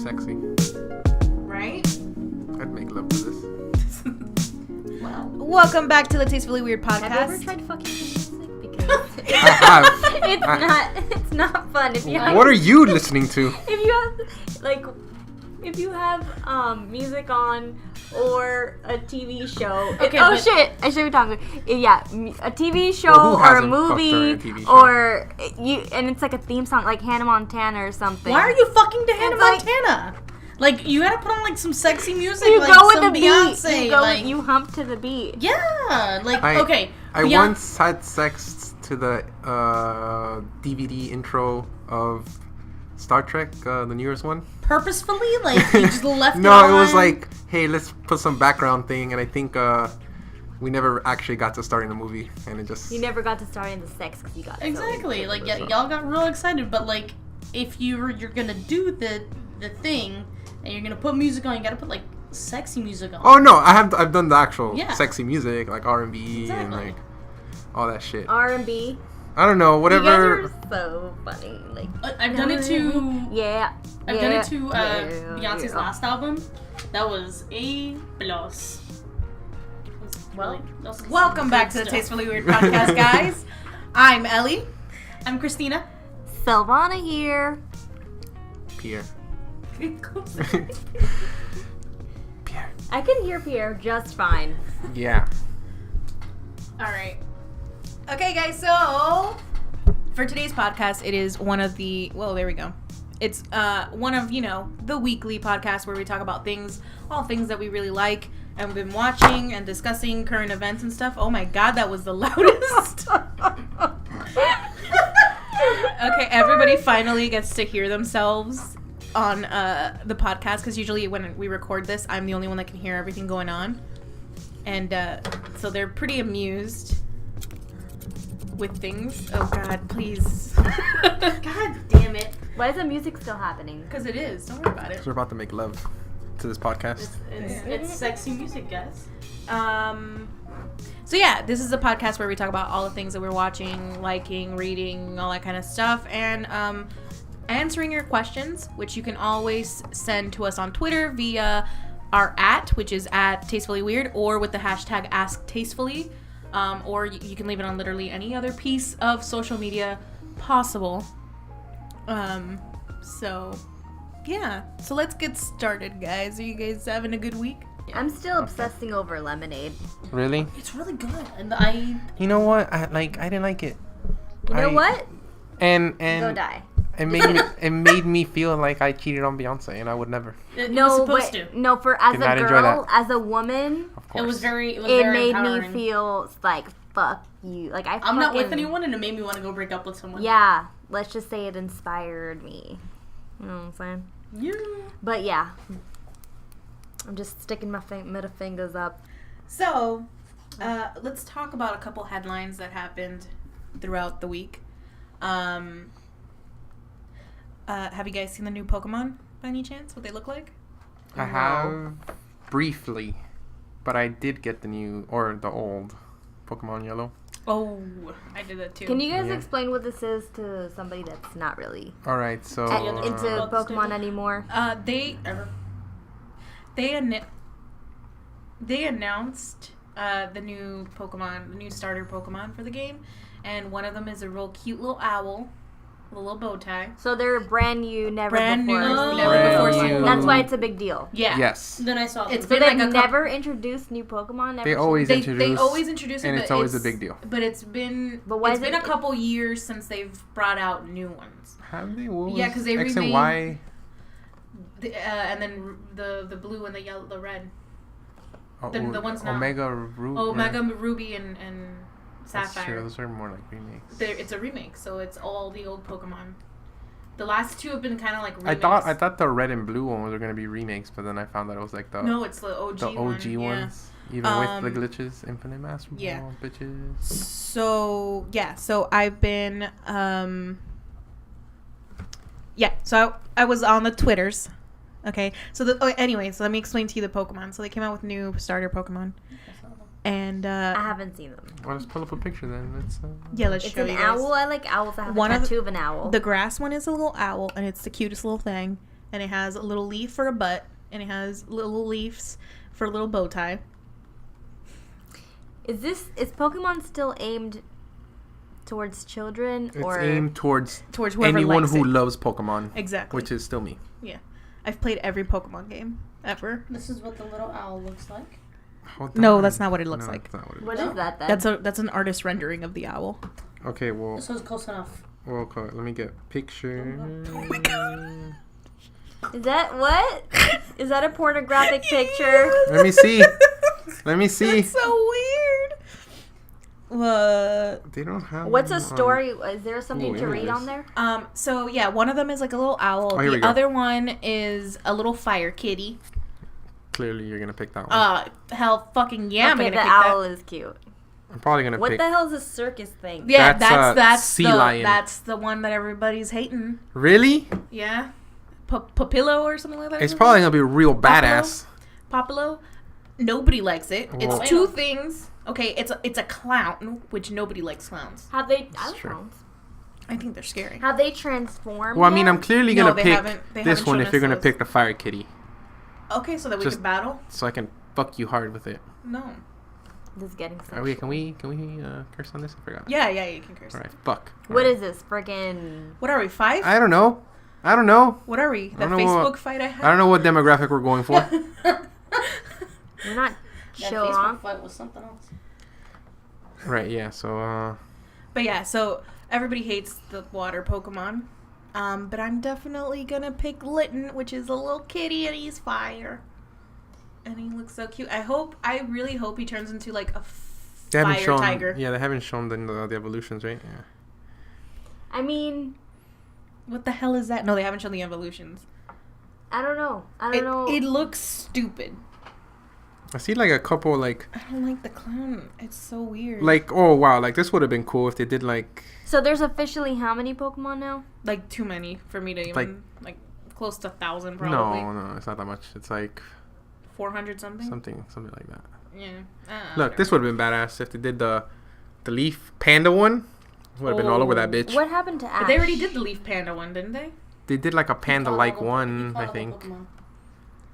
sexy. Right? I'd make love to this. Well, welcome back to the Tastefully Weird podcast. Have you ever tried fucking music? Because I have. it's not fun. If you What are you listening to? if you have music on or a TV show. Okay, Shit! I should be talking. Yeah, a TV show Well, who or a hasn't fucked movie during a TV show? or and it's like a theme song like Hannah Montana or something. Why are you fucking to Hannah It's Montana? Like, you gotta put on, like, some sexy music, You like go with some the Beyonce. beat. You hump to the beat. Yeah, like, okay. I once had sex to the DVD intro of Star Trek, the newest one. Purposefully? Like, you just left No, it on? it was like, hey, let's put some background thing, and I think we never actually got to starting the movie, and it just... You never got to start in the sex because you got Exactly. Like, y'all got real excited, but, like, if you're gonna do the thing, and you're gonna put music on, you gotta put, like, sexy music on. Oh, no, I've done the actual Yeah. sexy music, like R&B Exactly. and, like, all that shit. R&B. I don't know, whatever... You guys are so funny. Like, I've done it to... Yeah. I've done it to Beyonce's last album. That was a plus. Well, that was welcome back to the Tastefully Weird podcast, guys. I'm Ellie. I'm Christina. Silvana here. Pierre. Pierre. I can hear Pierre just fine. Yeah. All right. Okay, guys, so for today's podcast, it is one of the, well, there we go. It's one of, the weekly podcasts where we talk about all things that we really like and we've been watching and discussing current events and stuff. Oh my God, that was the loudest. Okay, everybody finally gets to hear themselves on the podcast because usually when we record this, I'm the only one that can hear everything going on. And so they're pretty amused with things. Oh God, please. God damn it. Why is the music still happening? Because it is. Don't worry about it. So we're about to make love to this podcast. It's sexy music, guys. So yeah, this is a podcast where we talk about all the things that we're watching, liking, reading, all that kind of stuff, and answering your questions, which you can always send to us on Twitter via our which is @TastefullyWeird, or with the hashtag #AskTastefully, or you can leave it on literally any other piece of social media possible. So yeah, so let's get started, guys. Are you guys having a good week? I'm still obsessing over lemonade. Really? It's really good. And You know what? I didn't like it. You know what? And Go die. it made me feel like I cheated on Beyonce, and I would never. It was No, supposed but to. no. For as Did a not enjoy girl, that. as a woman, Of course. It was very it very made me empowering. feel like fuck you. Like I'm not with fucking- anyone, and it made me want to go break up with someone. Yeah, let's just say it inspired me. You know what I'm saying? Yeah. But yeah, I'm just sticking my middle fingers up. So, let's talk about a couple headlines that happened throughout the week. Have you guys seen the new Pokemon by any chance? What they look like? I have briefly, but I did get the old Pokemon Yellow. Oh, I did that too. Can you guys Yeah. explain what this is to somebody that's not really All right, so into Pokemon anymore? They announced the new Pokemon, the new starter Pokemon for the game, and one of them is a real cute little owl with a little bow tie. So they're brand new, never Brand before. new, seen. never before Brand seen. new. That's why it's a big deal. Yeah. yes, Then I saw It's So been they've like a never introduced new Pokemon. Never they seen- always They introduce. always introduce it, and but it's always a big deal. But it's been why it's is been it- a couple years since they've brought out new ones. Have they? What Yeah, was 'cause they X and remade- Y. And then the blue and the yellow, the red. Oh, the ones now. Omega Ruby. Omega Ruby and That's true. Sapphire. Those are more like remakes. It's a remake, so it's all the old Pokemon. The last two have been kind of like remakes. I thought the red and blue ones were gonna be remakes, but then I found that it was like the No, it's the OG ones, even with the glitches, Infinite Master Ball, yeah. bitches. So yeah, so I've been so I was on the Twitters. Okay, so anyways, let me explain to you the Pokemon. So they came out with new starter Pokemon, and I haven't seen them. Well, let's pull up a picture then. Let's. Yeah, let's It's show an you guys. owl. I like owls. I have One a of the- tattoo of an owl. The grass one is a little owl, and it's the cutest little thing. and it has a little leaf for a butt, and it has little leaves for a little bow tie. Is Pokemon still aimed towards children, It's or aimed towards Whoever anyone likes who it. loves Pokemon. Exactly. Which is still me. Yeah. I've played every Pokemon game ever. This is what the little owl looks like. Hold No, on. that's not what it looks No, like. that's not what it what is. is that then? That's an artist rendering of the owl. Okay, well, This was close enough. let me get a picture. Is that what? Is that a pornographic picture? Let me see. Let me see. That's so weird. They don't have. What's a one story? Is there something Ooh, to read images. on there? So yeah, one of them is like a little owl. Oh, here we The go. other one is a little fire kitty. Clearly, you're gonna pick that one. Hell fucking yeah, I'm Okay, gonna the pick owl that. is cute. I'm probably gonna What pick. the hell is a circus thing? Yeah, That's, that's sea the lion. that's the one that everybody's hating. Really? Yeah, Papillo or something like that. It's probably gonna be real badass. Papillo. Nobody likes it. It's Well- two things. Okay, it's a clown, which nobody likes clowns. Have they? It's true. I think they're scary. Have they transformed? Well, I mean, yet? I'm clearly No, gonna they pick haven't this one shown if us you're gonna those. pick the fire kitty, Okay, so that we Just- can battle. so I can fuck you hard with it. No. This is getting Are sexual. we? Can we curse on this? I forgot. Yeah, you can curse. All right. Fuck. What All is this? Friggin' What are we? 5? right. I don't know. I don't know. What are we? The don't know Facebook what- fight I had. I don't know what demographic we're going for. We're not That chill, Facebook huh? fight was something else. Right. Yeah. So. But yeah, so everybody hates the water Pokemon. But I'm definitely gonna pick Litten, which is a little kitty and he's fire. And he looks so cute. I really hope he turns into like a They haven't fire shown. tiger. Yeah, they haven't shown the evolutions, right? Yeah. I mean, What the hell is that? No, they haven't shown the evolutions. I don't know. I don't know. It looks stupid. I see like a couple like I don't like the clown. It's so weird. oh wow, like this would have been cool if they did like So there's officially how many Pokemon now? Like too many for me to even like close to 1,000 probably. no, it's not that much. It's like 400 something. something like that. Yeah. Look, this would have been badass if they did the leaf panda one. Would have been all over that bitch. What happened to Ash? But they already did the leaf panda one, didn't they? They did like a He panda fought like all the- he one, fought I all the think. Pokemon.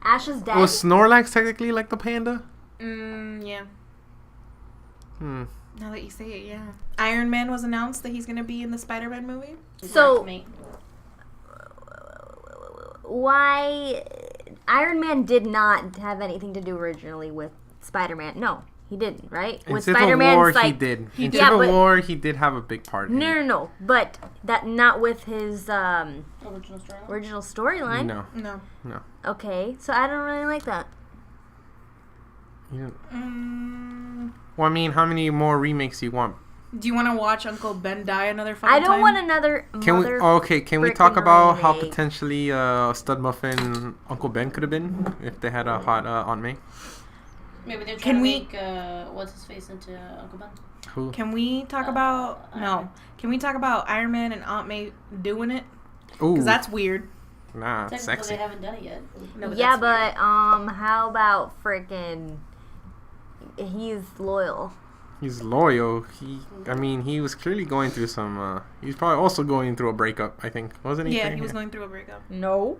Ash is dead. Was Snorlax technically like the panda? Yeah. Hmm. Now that you say it, yeah. Iron Man was announced that he's gonna be in the Spider-Man movie. So- Direct mate. Why? Iron Man did not have anything to do originally with Spider-Man. No, he didn't, right? In With Civil Spider-Man's War, he like did. In did. Yeah, Civil but- War, he did have a big part. in it. no. But that not with his Original storyline. original storyline. No. No. Okay, so I don't really like that. You didn't- Mm, Well, I mean, how many more remakes do you want? do you want to watch Uncle Ben die another fucking I don't time? want another. Can we? mother Okay, can we talk frickin' about how remake. potentially Stud Muffin Uncle Ben could have been if they had a hot Aunt May? Maybe they're Can trying to we- make what's his face into Uncle Ben. Who? Can we talk about Iron no? Man. Can we talk about Iron Man and Aunt May doing it? Ooh, Because that's weird. nah, Technically, sexy. they haven't done it yet. No, Yeah, that's but how about frickin' he's loyal. He's loyal. I mean, he was clearly going through some. He's probably also going through a breakup. I think, wasn't he? yeah, he was going through a breakup. No.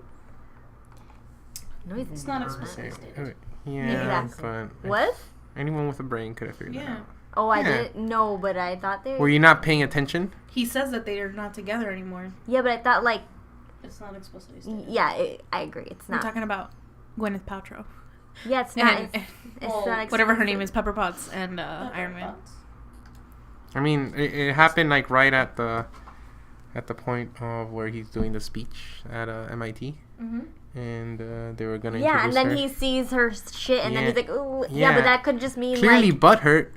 No, he's It's not not. explicitly stated. Yeah, Exactly. but What? anyone with a brain could have figured that Yeah. out. Oh, I Yeah. didn't know, but I thought they. Were you not paying attention? He says that they are not together anymore. Yeah, but I thought like. It's not explicitly stated. Yeah, I agree. It's We're not. talking about Gwyneth Paltrow. Yeah, it's not. And- It's Well, not. Whatever her name explicit. is, Pepper Potts and Iron Man. I mean, it happened like right at the point of where he's doing the speech at MIT, Mm-hmm. and they were gonna Yeah, and introduce then her. he sees her shit, and then Yeah. he's like, "Ooh, yeah." Yeah. But that could just mean clearly like. butthurt,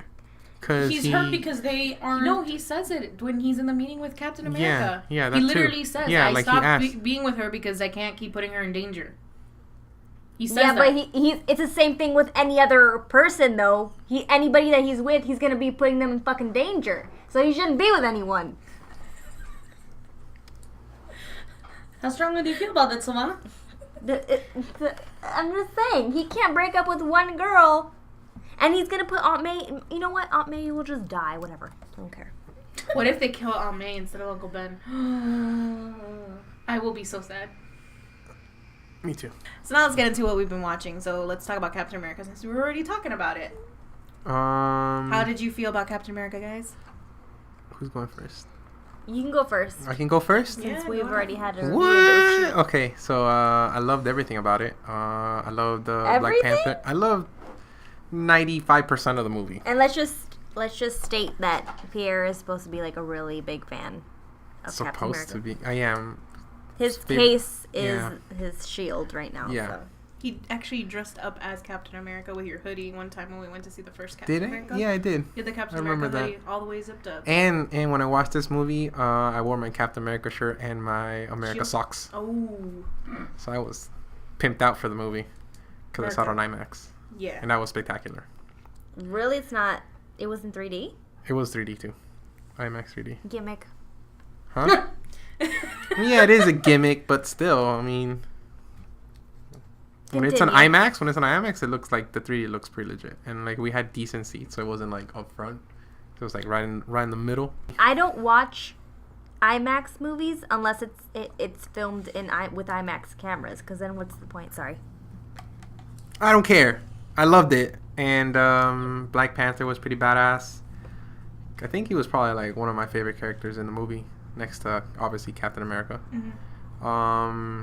cause He's he, hurt because they aren't. No, he says it when he's in the meeting with Captain America. yeah, He that literally too. says, Yeah, "I like he stopped asked. being with her because I can't keep putting her in danger." He says Yeah, that. but he's it's the same thing with any other person though. Anybody that he's with, he's gonna be putting them in fucking danger. So he shouldn't be with anyone. How strongly do you feel about that, Silvana? I'm just saying, he can't break up with one girl, and he's gonna put Aunt May. You know what? Aunt May will just die. Whatever. I don't care. What if they kill Aunt May instead of Uncle Ben? I will be so sad. Me too. So now let's get into what we've been watching. So let's talk about Captain America since we were already talking about it. How did you feel about Captain America, guys? Who's going first? You can go first. I can go first? Since we've already had a What? review. Okay, so I loved everything about it. I loved the Black Everything? Panther. I loved 95% of the movie. And let's just state that Pierre is supposed to be like a really big fan of Captain Supposed America. to be. I am. His Fav- case is yeah. his shield right now. Yeah. So. He actually dressed up as Captain America with your hoodie one time when we went to see the first Did Captain I? America. Yeah, I did. You had the Captain I remember America that. hoodie all the way zipped up. And when I watched this movie, I wore my Captain America shirt and my America Shield? socks. Oh. So I was pimped out for the movie because I saw it on IMAX, Yeah. and that was spectacular. Really, it's not. It was in 3D. It was 3D too, IMAX 3D. Gimmick. Huh? Yeah, it is a gimmick, but still, I mean, when it's an Continue. IMAX, it looks like the 3D looks pretty legit, and like we had decent seats, so it wasn't like up front. It was like right in the middle. I don't watch IMAX movies unless it's filmed with IMAX cameras. Because then what's the point? Sorry. I don't care. I loved it, and Black Panther was pretty badass. I think he was probably like one of my favorite characters in the movie, next to obviously Captain America. Mm-hmm.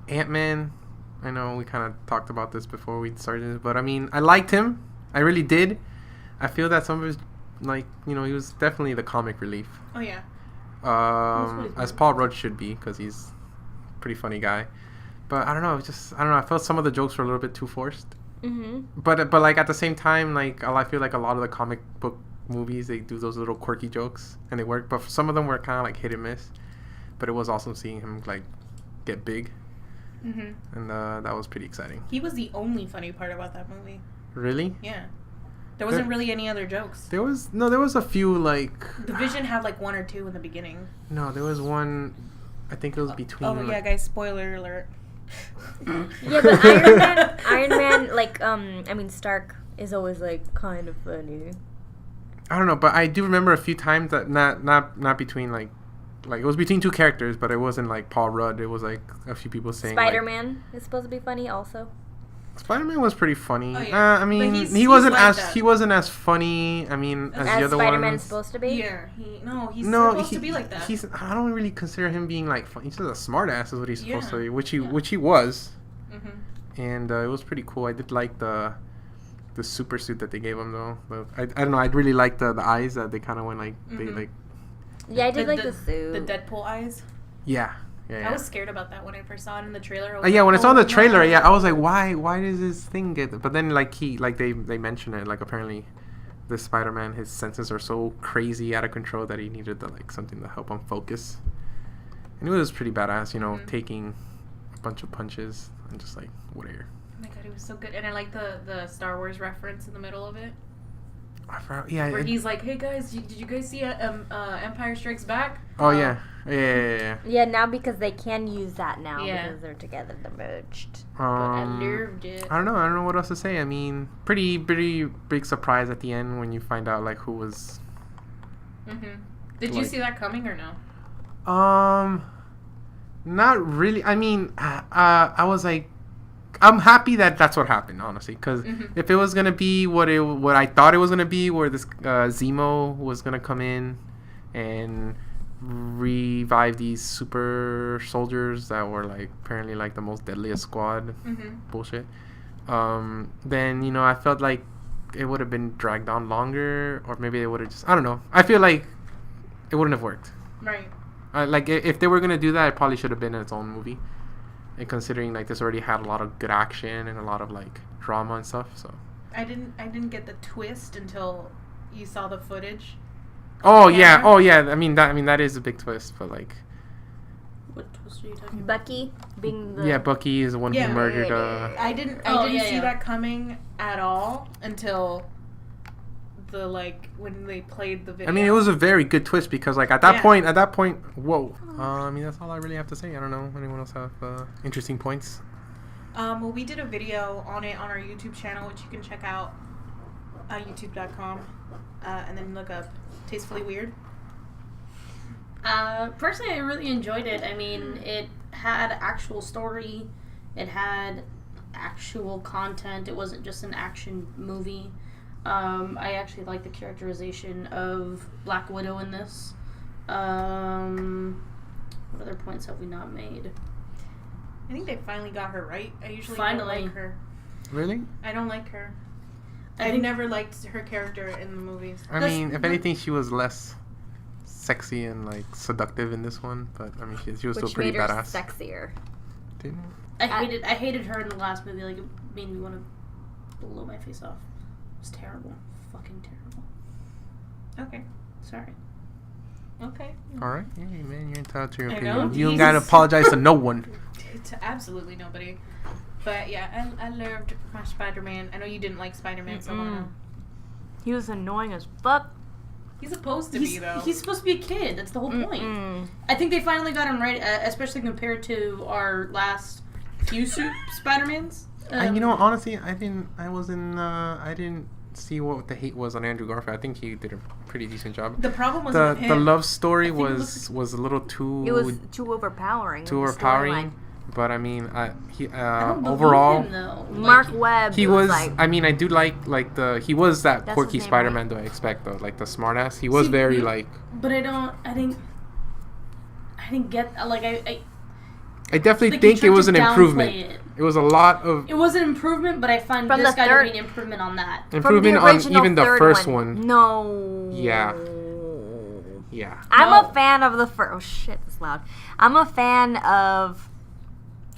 Ant-Man, I know we kind of talked about this before we started, but I mean, I liked him. I really did. I feel that some of his, like, he was definitely the comic relief. Oh, yeah. As Paul Rudd should be, because he's a pretty funny guy. But I don't know, I felt some of the jokes were a little bit too forced. Mm-hmm. But like at the same time, like I feel like a lot of the comic book movies, they do those little quirky jokes and they work. But some of them were kind of like hit and miss. But it was awesome seeing him like get big, Mm-hmm. and that was pretty exciting. He was the only funny part about that movie. Really? Yeah. There wasn't really any other jokes. There was a few like. The Vision had like one or two in the beginning. No, there was one. I think it was between. Oh, yeah, guys, spoiler alert. Yeah, but Iron Man, like, Stark is always like kind of funny. I don't know, but I do remember a few times that not between like it was between two characters, but it wasn't like Paul Rudd. It was like a few people saying Spider-Man is supposed to be funny also. Spider-Man was pretty funny. Oh, yeah. I mean, But he wasn't like as that. he wasn't as funny. I mean, as the As other Spider-Man ones. is supposed to be. Yeah, he's supposed to be like that. I don't really consider him being like funny. He's just a smart ass is what he's supposed to Yeah. be, which he was, Mm-hmm. and it was pretty cool. I did like the super suit that they gave him though. But I don't know. I really liked the eyes that they kind of went like they Mhm. like. Yeah, I did like the suit. The Deadpool eyes. Yeah. I was scared about that when I first saw it in the trailer. Yeah, when I saw the trailer, no. yeah, I was like, why does this thing get? But then they mention it, like apparently, this Spider-Man, his senses are so crazy out of control that he needed something to help him focus. And it was pretty badass, Mhm. taking a bunch of punches and just like whatever. Oh my god, it was so good, and I like the Star Wars reference in the middle of it, I forgot, yeah. where he's like, "Hey guys, did you guys see Empire Strikes Back?" Oh yeah. Yeah. Yeah, now because they can use that now Yeah. because they're together, they're merged. I loved it. I don't know what else to say. I mean, pretty big surprise at the end when you find out like who was. Mm-hmm. Did you Like- see that coming or no? Not really. I mean, I was like, I'm happy that that's what happened, honestly, because Mhm. if it was gonna be what I thought it was gonna be, where this Zemo was gonna come in and revive these super soldiers that were like apparently like the most deadliest squad Mm-hmm. bullshit, then I felt like it would have been dragged on longer, or maybe they would have just, I don't know. I feel like it wouldn't have worked. Right. Like if they were gonna do that, it probably should have been in its own movie. And considering like this already had a lot of good action and a lot of like drama and stuff, so. I didn't get the twist until you saw the footage. Oh Yeah. yeah. I mean that is a big twist, but like. What twist are you talking about? Bucky being the... Yeah, Bucky is the one Yeah. who murdered. I didn't yeah, see yeah. that coming at all until when they played the video. I mean, it was a very good twist because like at that Yeah. point, whoa. I mean, that's all I really have to say. I don't know. Anyone else have interesting points? Well, we did a video on it on our YouTube channel, which you can check out youtube.com, and then look up TastefullyWeird. Personally, I really enjoyed it. I mean, it had actual story. It had actual content. It wasn't just an action movie. I actually like the characterization of Black Widow in this. What other points have we not made? I think they finally got her right. I usually Finally. don't like her. Really? I don't like her. I I've think- never liked her character in the movies. I mean, if anything, she was less sexy and like seductive in this one, but I mean, she was still Which pretty made her badass. sexier. Didn't I hated her in the last movie. Like, it made me want to blow my face off. It was terrible. Fucking terrible. Okay. Sorry. Okay. All right, hey, man, you're entitled to your I opinion. know, You don't Jesus. gotta apologize to no one. To absolutely nobody. But yeah, I loved my Spider-Man. I know you didn't like Spider-Man, Silvana. He was annoying as fuck. He's supposed to be, though. He's supposed to be a kid. That's the whole point. I think they finally got him right, especially compared to our last few Spider-Mans. And you know, honestly, I didn't see what the hate was on Andrew Garfield. I think he did a pretty decent job. The problem was with him. The love story think it was a little too. It was too overpowering. too with the overpowering. storyline. But I mean, I don't believe overall, him, though. Mark Like, Webb. he was. like, I mean, I do like he was that That's quirky his name, Spider-Man. Do I expect though, like the smartass? He was See, very you- like. But I didn't get like I definitely like, think you it was tried an to improvement. downplay it. It was a lot of It was an improvement, but I find From this the guy third- to be an improvement on that. from improvement the on original even the third first one. No. Yeah. Yeah. I'm No. a fan of the first. Oh shit, it's loud. I'm a fan of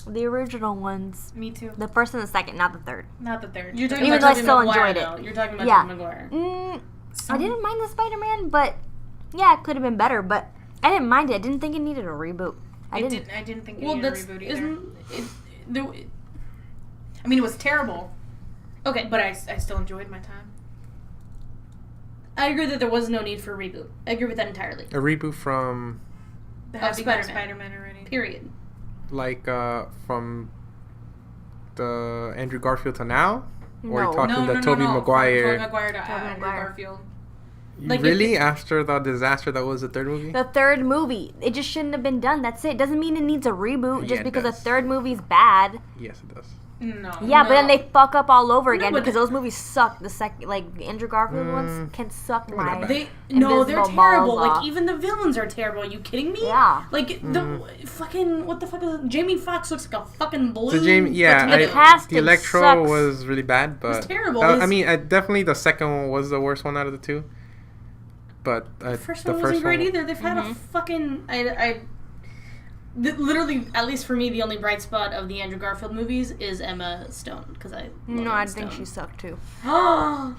the original ones. Me too. The first and the second, not the third. Not the third. You're talking Even about though I Tobey still Maguire, enjoyed it. though. You're talking about Yeah. Tobey Maguire. I didn't mind the Spider-Man, but yeah, it could have been better. But I didn't mind it. I didn't think it needed a reboot. I didn't. I didn't think it Well, needed a that's reboot either. isn't it, there, I mean, it was terrible, okay. but I still enjoyed my time. I agree that there was no need for a reboot. I agree with that entirely. A reboot from Having Spider-Man. Spider-Man already. Period. like from the Andrew Garfield to now, or No. you talking No, the no, Tobey no, no. Maguire? From Tobey Maguire to Tobey Andrew Maguire. Garfield. Like, Really? After the disaster that was the third movie? The third movie, it just shouldn't have been done. That's it. Doesn't mean it needs a reboot Yeah, just it because the does. third movie's bad. Yes, it does. No. Yeah, but then No. they fuck up all over again but because those movies suck. The second, like Andrew Garfield ones, can suck They're not my. bad. They're terrible. balls Like off. even the villains are terrible. Are you kidding me? Yeah. Like the fucking what the fuck is it? Jamie Foxx looks like a fucking blue. So Jamie, yeah, potato. The cast the Electro sucks. was really bad, but terrible. I His- mean, definitely the second one was the worst one out of the two. But The first one wasn't great either. They've had a fucking literally, at least for me, the only bright spot of the Andrew Garfield movies is Emma Stone because I love No, Emma I Stone. think she sucked too. How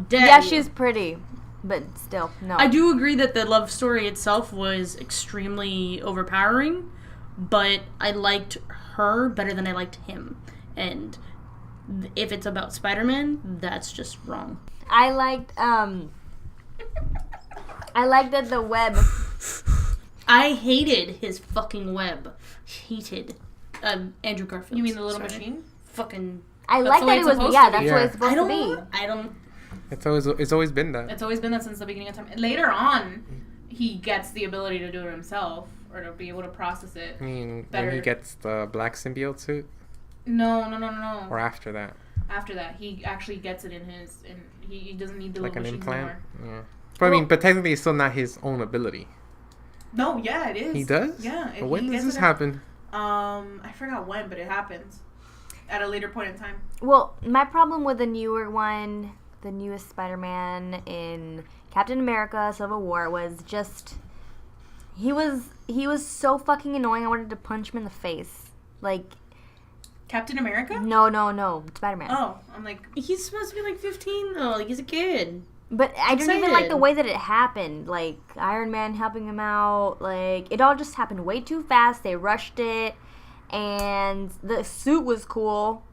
dare Yeah, you. she's pretty, but still, no. I do agree that the love story itself was extremely overpowering, but I liked her better than I liked him. And if it's about Spider-Man, that's just wrong. I liked that the web. I hated his fucking web. Hated Andrew Garfield. You mean the little Sorry. machine? Fucking. I That's like the that way it it's was. supposed Yeah, to be. that's what it's supposed I to be. don't. it's always been that. It's always been that since the beginning of time. Later on, he gets the ability to do it himself or to be able to process it. I mean, Better. when he gets the black symbiote suit, No. or after that, After that, he actually gets it in his, and he doesn't need the like little an machines implant. anymore. Yeah. But I mean, but technically, it's still not his own ability. No, yeah, it is. He does. Yeah. But when he does gets this it happen? I forgot when, but it happens at a later point in time. Well, my problem with the newer one, the newest Spider-Man in Captain America: Civil War, was just he was so fucking annoying. I wanted to punch him in the face. Like, Captain America? no, Spider-Man. Oh, I'm like, He's supposed to be like 15 though. Like he's a kid. But I didn't even like the Excited. way that it happened. Like, Iron Man helping him out. Like, it all just happened way too fast. They rushed it. And the suit was cool.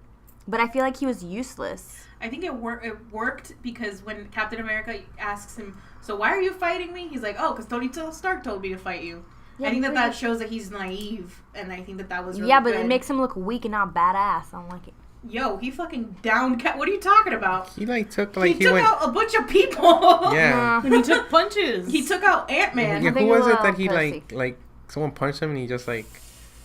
But I feel like he was useless. I think it worked because when Captain America asks him, so why are you fighting me? He's like, oh, because Tony Stark told me to fight you. Yeah, I think but that shows that he's naive, and I think that was really yeah, but good. it makes him look weak and not badass. I don't like it. Yo, he fucking downed Cap. What are you talking about? He like took He took went. out a bunch of people. Yeah. And he took punches. He took out Ant-Man. Yeah, I who think was a it that little he pussy. like someone punched him and he just like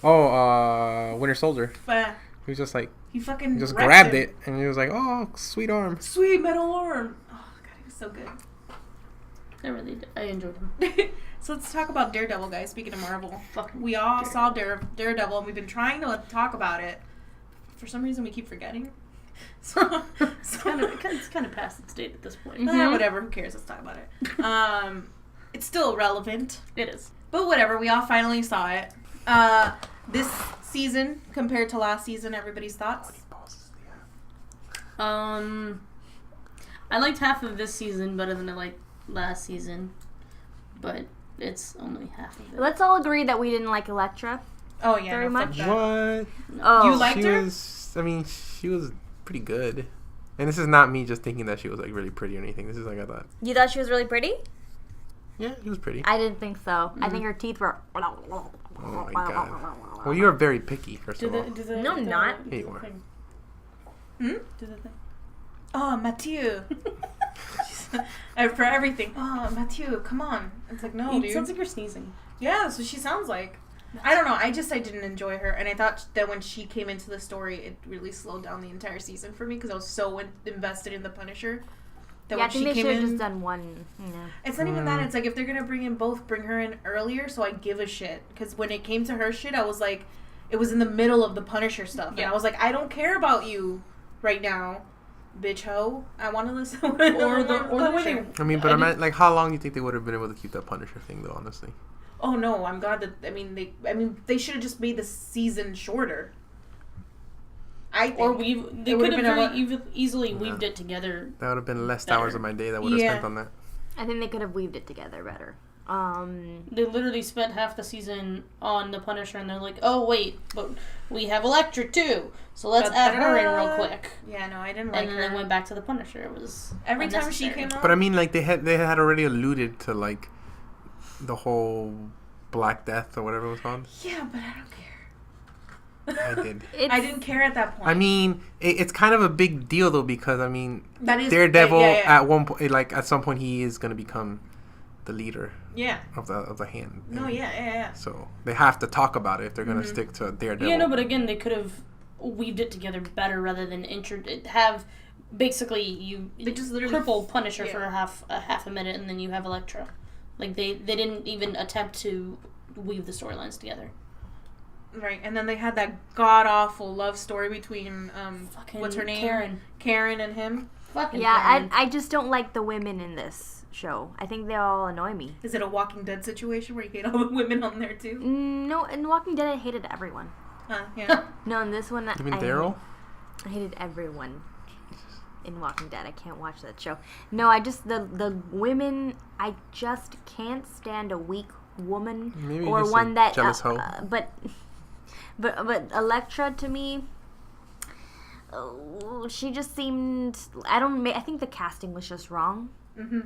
Winter Soldier. He was just like, He fucking just wrecked grabbed him. it, and he was like, "Oh, sweet arm." Sweet metal arm. Oh god, he was so good. I enjoyed him. So let's talk about Daredevil, guys. Speaking of Marvel, we all saw Daredevil, and we've been trying to talk about it. For some reason, we keep forgetting. So It's kind of past its date at this point. whatever. Who cares? Let's talk about it. It's still relevant. It is. But whatever, we all finally saw it. This season compared to last season, everybody's thoughts? I liked half of this season better than I liked last season, but it's only half of it. Let's all agree that we didn't like Elektra. Oh yeah, Very fuck much? that. What? Oh, You liked her? She was pretty good. And this is not me just thinking that she was like really pretty or anything. This is like I thought. You thought she was really pretty? Yeah, she was pretty. I didn't think so. I think her teeth were. Oh my god. Well, you're very picky, first of all. No, I'm not. Yeah, you are. Do the thing. Oh, Mathieu. For everything. Oh, Mathieu, come on. It's like, no, It dude. sounds like you're sneezing. Yeah, that's what she sounds like. I don't know. I didn't enjoy her, and I thought that when she came into the story, it really slowed down the entire season for me because I was so invested in the Punisher. That Yeah, I when think she they came should have in, just done one. it's not even that. It's like if they're gonna bring her in earlier, so I give a shit. Because when it came to her shit, I was like, it was in the middle of the Punisher stuff, and I was like, I don't care about you right now, bitch ho. I want to listen. I mean, but I meant like, how long do you think they would have been able to keep that Punisher thing, though? Honestly. Oh no, I'm glad that. They should have just made the season shorter. I think. Or they could have very easily weaved it together. That would have been less better. hours of my day that would have spent on that. I think they could have weaved it together better. They literally spent half the season on the Punisher, and they're like, "Oh wait, but we have Elektra too, so let's add her in real quick." Yeah, no, I didn't like her. And then they went back to the Punisher. It was every time she came out. But I mean, like they had already alluded to like the whole Black Death or whatever it was called. Yeah, but I don't care. I did. I didn't care at that point. I mean, it's kind of a big deal though because I mean, that is, Daredevil at one point, like at some point, he is going to become the leader. Yeah. Of the hand. No, yeah. So they have to talk about it if they're going to stick to Daredevil. Yeah, no, but again, they could have weaved it together better rather than have basically they just literally cripple Punisher for half a minute and then you have Elektra. Like they didn't even attempt to weave the storylines together. Right, and then they had that god awful love story between what's her name? Karen and him. Fucking yeah, I just don't like the women in this show. I think they all annoy me. Is it a Walking Dead situation where you hate all the women on there too? No, in Walking Dead I hated everyone. Yeah. No, in this one You mean Daryl? I hated everyone in Walking Dead. I can't watch that show. No, I just the women. I just can't stand a weak woman. Maybe or just one that jealous hoe. But Elektra to me, she just seemed. I think the casting was just wrong. Mm-hmm.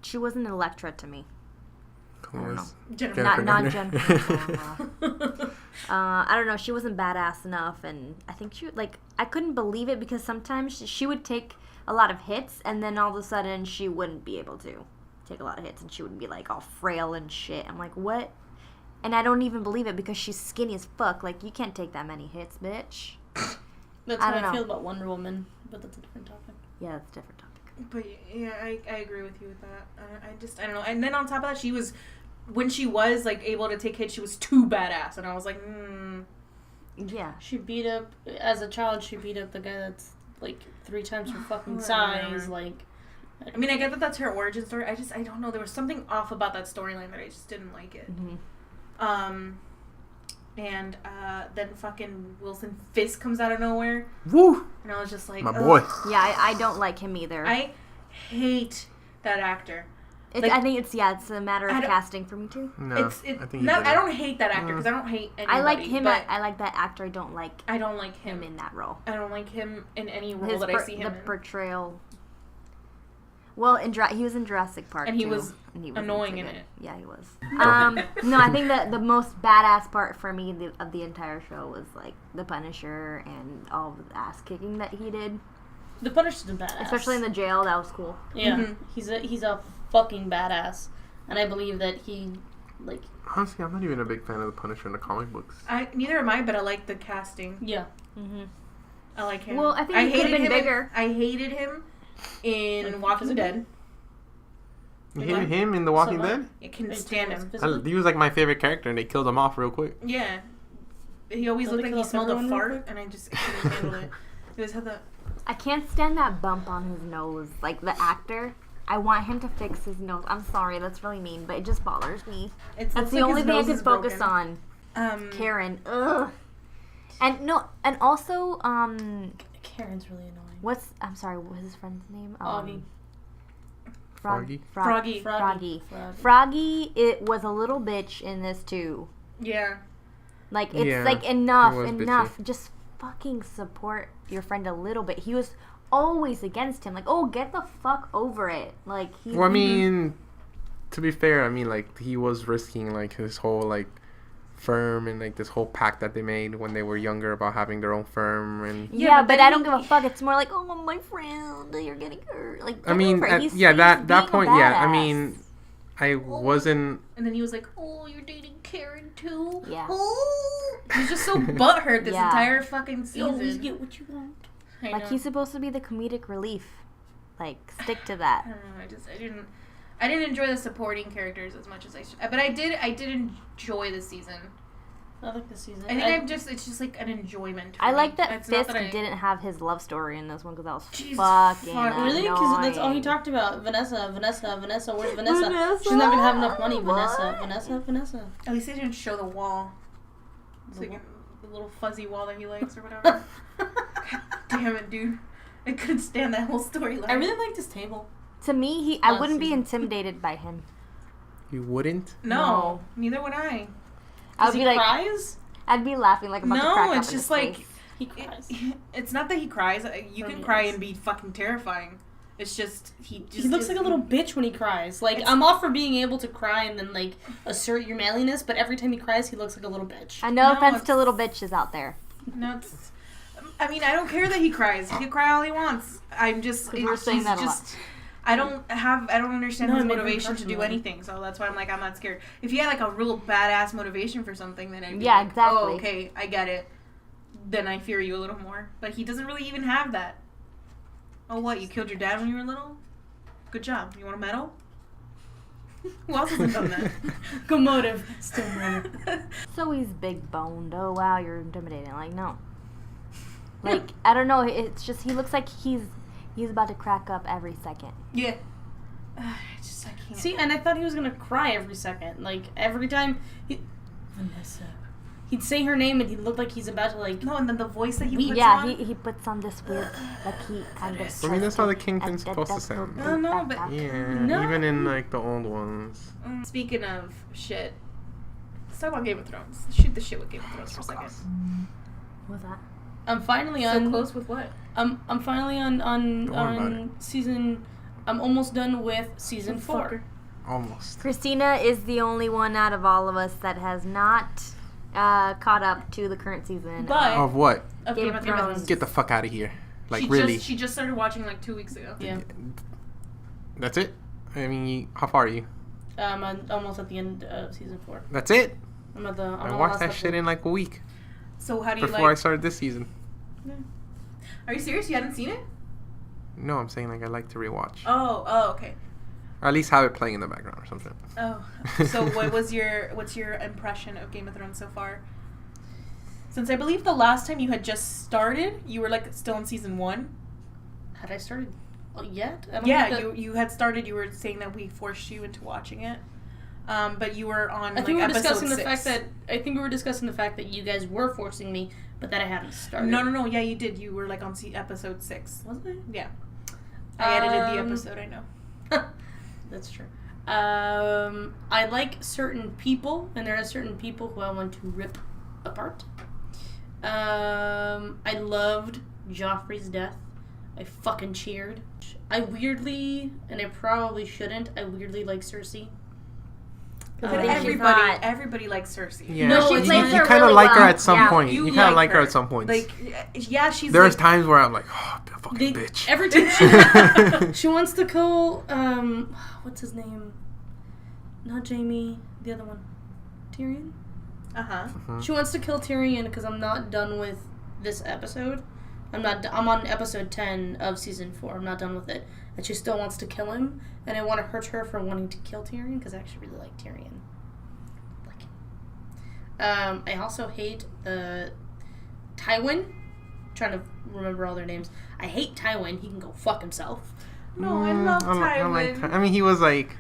She wasn't Elektra to me. Who was? Jennifer. Not Jennifer. I don't know. She wasn't badass enough, and I think I couldn't believe it because sometimes she would take a lot of hits, and then all of a sudden she wouldn't be able to take a lot of hits, and she would be like all frail and shit. I'm like, what? And I don't even believe it because she's skinny as fuck. Like, you can't take that many hits, bitch. That's how I feel about Wonder Woman, but that's a different topic. Yeah, that's a different topic. But yeah, I agree with you with that. I don't know. And then on top of that, when she was like able to take hits, she was too badass, and I was like, Yeah. She beat up as a child. She beat up the guy that's like 3 times her fucking size. Like, I mean, I get that that's her origin story. I don't know. There was something off about that storyline that I just didn't like it. Mm-hmm. And then fucking Wilson Fisk comes out of nowhere. Woo! And I was just like, my boy. Yeah, I don't like him either. I hate that actor. I think it's a matter of casting for me too. No, I don't hate that actor because I don't hate anybody. I like him. I like that actor. I don't like him in that role. I don't like him in any role that I see him in. The portrayal. Well, he was in Jurassic Park and he too, was and he annoying in it. Yeah, he was. No, I think that the most badass part for me of the entire show was like the Punisher and all the ass kicking that he did. The Punisher's a badass, especially in the jail. That was cool. Yeah, he's a fucking badass, and I believe that he Like, Honestly, I'm not even a big fan of the Punisher in the comic books. Neither am I, but I like the casting. yeah. I like him. Well, I think he could have been him bigger. I hated him in Like, Walking physically? Dead. You hated him in The Walking So Dead? I couldn't stand him. He was like my favorite character, and they killed him off real quick. Yeah. He always Don't looked they like he kill smelled a everyone real fart, quick? and I just couldn't handle it. He always had the... I can't stand that bump on his nose. Like, the actor, I want him to fix his nose. I'm sorry, that's really mean, but it just bothers me. That's the only thing I could focus on. Karen, ugh. And also, Karen's really annoying. I'm sorry, what was his friend's name? Augie. Froggy? Froggy. Froggy, it was a little bitch in this too. Yeah. Like, it's Yeah, like it enough. was Just fucking support your friend a little bit. He was always against him. Like, oh, get the fuck over it. Like, Well, I mean, to be fair, I mean, like, he was risking, like, his whole, like, firm and, like, this whole pact that they made when they were younger about having their own firm. And yeah, but I don't give a fuck. It's more like, oh, my friend, you're getting hurt. Like, I mean, he's that being a point, yeah, I badass. mean, I wasn't... And then he was like, oh, you're dating Karen too? Yeah. Oh. He was just so butthurt this Yeah. entire fucking You always season. get what you want. I Like, know. he's supposed to be the comedic relief. Like, stick to I that. don't know. I didn't enjoy the supporting characters as much as I should. But I did enjoy this season. I like this season. I think it's just like an enjoyment. I for like me. that It's not Fisk didn't have his love story in this one because that was Jesus fucking fuck. Really? Because that's all he annoying. talked about. Vanessa, where's Vanessa? She's not gonna have enough money. Vanessa. At least they didn't show the wall. It's like the little fuzzy wall that he likes or whatever. God damn it, dude. I couldn't stand that whole storyline. I really liked his table. To me, I Last wouldn't be season. intimidated by him. You wouldn't? No, neither would I. I would Because be he like, cries? I'd be laughing like about to crack No, up it's in just his like face. He cries. it's not that he cries. You For can me, cry yes. and be fucking terrifying. It's just he He looks is- like a little bitch when he cries. Like, It's- I'm all for being able to cry and then, like, assert your manliness, but every time he cries, he looks like a little bitch. And no No, offense to it's- little bitches out there. No, I mean, I don't care that he cries. He can cry all he wants. I'm just. We're saying that a lot. I don't understand No, his it made me motivation to do personally. anything. So that's why I'm like, I'm not scared. If he had like a real badass motivation for something, then I'd be Yeah, like, exactly. oh, okay, I get it. Then I fear you a little more. But he doesn't really even have that. Oh, what? You killed your dad when you were little? Good job. You want a medal? Who else hasn't done that? Good motive. Still motive. So he's big boned. Oh wow, you're intimidating. Like no. Like I don't know. It's just he looks like he's about to crack up every second. Yeah. I can't. See, and I thought he was gonna cry every second. Like, every time Vanessa. He'd say her name and he looked like he's about to, like... No, and then the voice that he puts Yeah, on. he puts on this weird like he kind of. I mean, that's how the Kingpin's supposed to sound. No, but- Yeah, No. even in like the old ones. Speaking of shit, let's talk about Game of Thrones. Shoot the shit with Game of Thrones for a second. What's that? I'm finally So on... close with what? I'm finally Don't worry about on season... I'm almost done with season 4. Almost. Christina is the only one out of all of us that has not caught up to the current season. But Of what? of Game of Thrones. Get the fuck out of here. Like she really? she just started watching like 2 weeks ago. Yeah. That's it? I mean, how far are you? I'm almost at the end of season 4. That's it? I'm at the... I'm I on watched the that last shit episode. in like a week So how do you before I like? started this season. Are you serious? You hadn't seen it? No, I'm saying like I like to rewatch. Oh, okay. Or at least have it playing in the background or something. Oh, so what's your impression of Game of Thrones so far? Since I believe the last time you had just started, you were like still in season 1. Had I started yet? I don't Yeah, think that- you had started. You were saying that we forced you into watching it, but you were on. I think we were discussing episode the fact 6. that we were discussing the fact that you guys were forcing me, but that I hadn't started. No. Yeah, you did. You were like on episode 6. Was it? Yeah. I edited the Um, episode. I know. That's true. I like certain people, and there are certain people who I want to rip apart. I loved Joffrey's death. I fucking cheered. I weirdly, and I probably shouldn't, I weirdly like Cersei. But I think she's Everybody likes Cersei. Yeah, No, she, she you, plays you her kind of really like her well. at some Yeah. point. You You kind of like like her her. at some points. Like, yeah, she's There's like, times where I'm like, oh, fucking They, bitch. every time she wants to kill, what's his name? not Jamie, the other one, Tyrion. Uh-huh. She wants to kill Tyrion because I'm not done with this episode. I'm on episode 10 of season 4. I'm not done with it, and she still wants to kill him. And I want to hurt her for wanting to kill Tyrion because I actually really like Tyrion. Like him. I also hate the Tywin. I'm trying to remember all their names. I hate Tywin. He can go fuck himself. No, I love Tywin. I mean, he was like...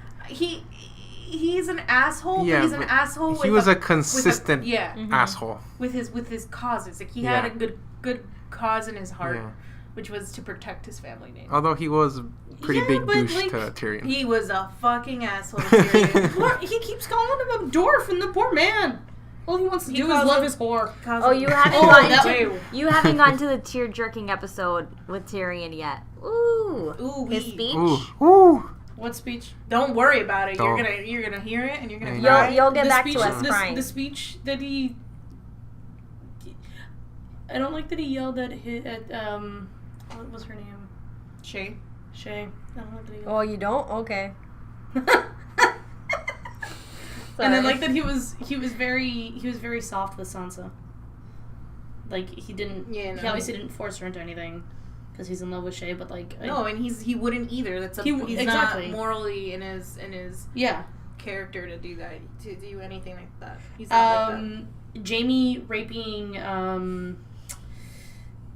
He's an asshole, Yeah, but he's an but asshole he was a consistent asshole. with his causes. Like, he had a good cause in his heart, which was to protect his family name. Although he was a pretty big douche like, to Tyrion. He was a fucking asshole to Tyrion. What? He keeps calling him a dwarf, and the poor man. All he wants to do is love his whore. Oh, you haven't gotten to the tear jerking episode with Tyrion yet. Ooh, his speech. Ooh. What speech? Don't worry about it. Don't. You're gonna hear it and you're gonna cry. You'll get back speech, to us crying. The speech that he. I don't like that he yelled at what was her name? Shay. I don't like that he yelled. Oh, you don't? Okay. And then like that he was very soft with Sansa. Like he didn't. He obviously didn't force her into anything. Because he's in love with Shay, but like and he wouldn't either. He's exactly. not morally in his character to do that, to do anything like that. He's not like that. Jamie raping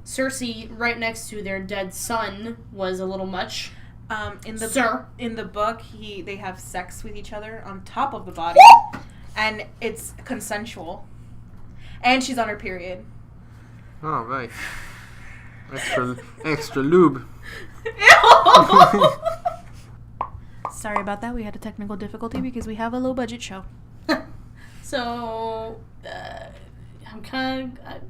Cersei right next to their dead son was a little much. In the book, they have sex with each other on top of the body, and it's consensual, and she's on her period. Oh, right. Extra lube. Sorry about that. We had a technical difficulty because we have a low budget show. So I'm kind of.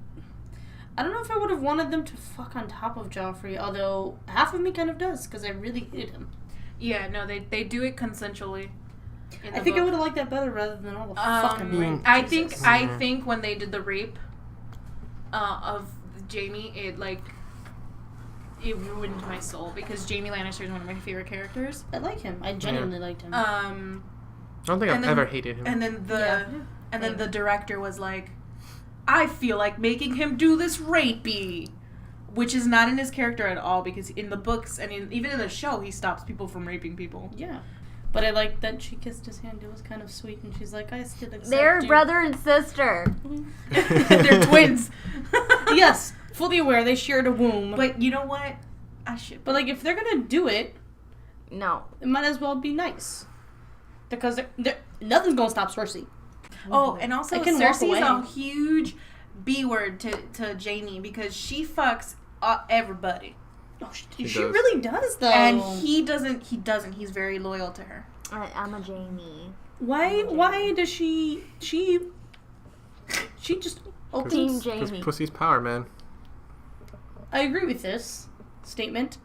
I don't know if I would have wanted them to fuck on top of Joffrey, although half of me kind of does because I really hated him. Yeah, no, they do it consensually. I think I would have liked that better rather than all the fucking rape. I think when they did the rape of Jamie, it ruined my soul because Jamie Lannister is one of my favorite characters. I like him. I genuinely liked him. I don't think I've ever hated him. And then the director was like, I feel like making him do this rapey, which is not in his character at all because in the books and even in the show he stops people from raping people. Yeah. But I like that she kissed his hand. It was kind of sweet, and she's like, I still accept They're you. brother and sister. They're twins. Yes. Fully aware they shared a womb. But you know what? But like, if they're gonna do it, no, it might as well be nice. Because nothing's gonna stop Cersei. Oh, and also Cersei's a huge B word to Jamie because she fucks everybody. Oh, she really does though. And he doesn't. He's very loyal to her. I'm a Jamie. Why does she just opens... Team Jamie. Because pussy's power, man. I agree with this statement,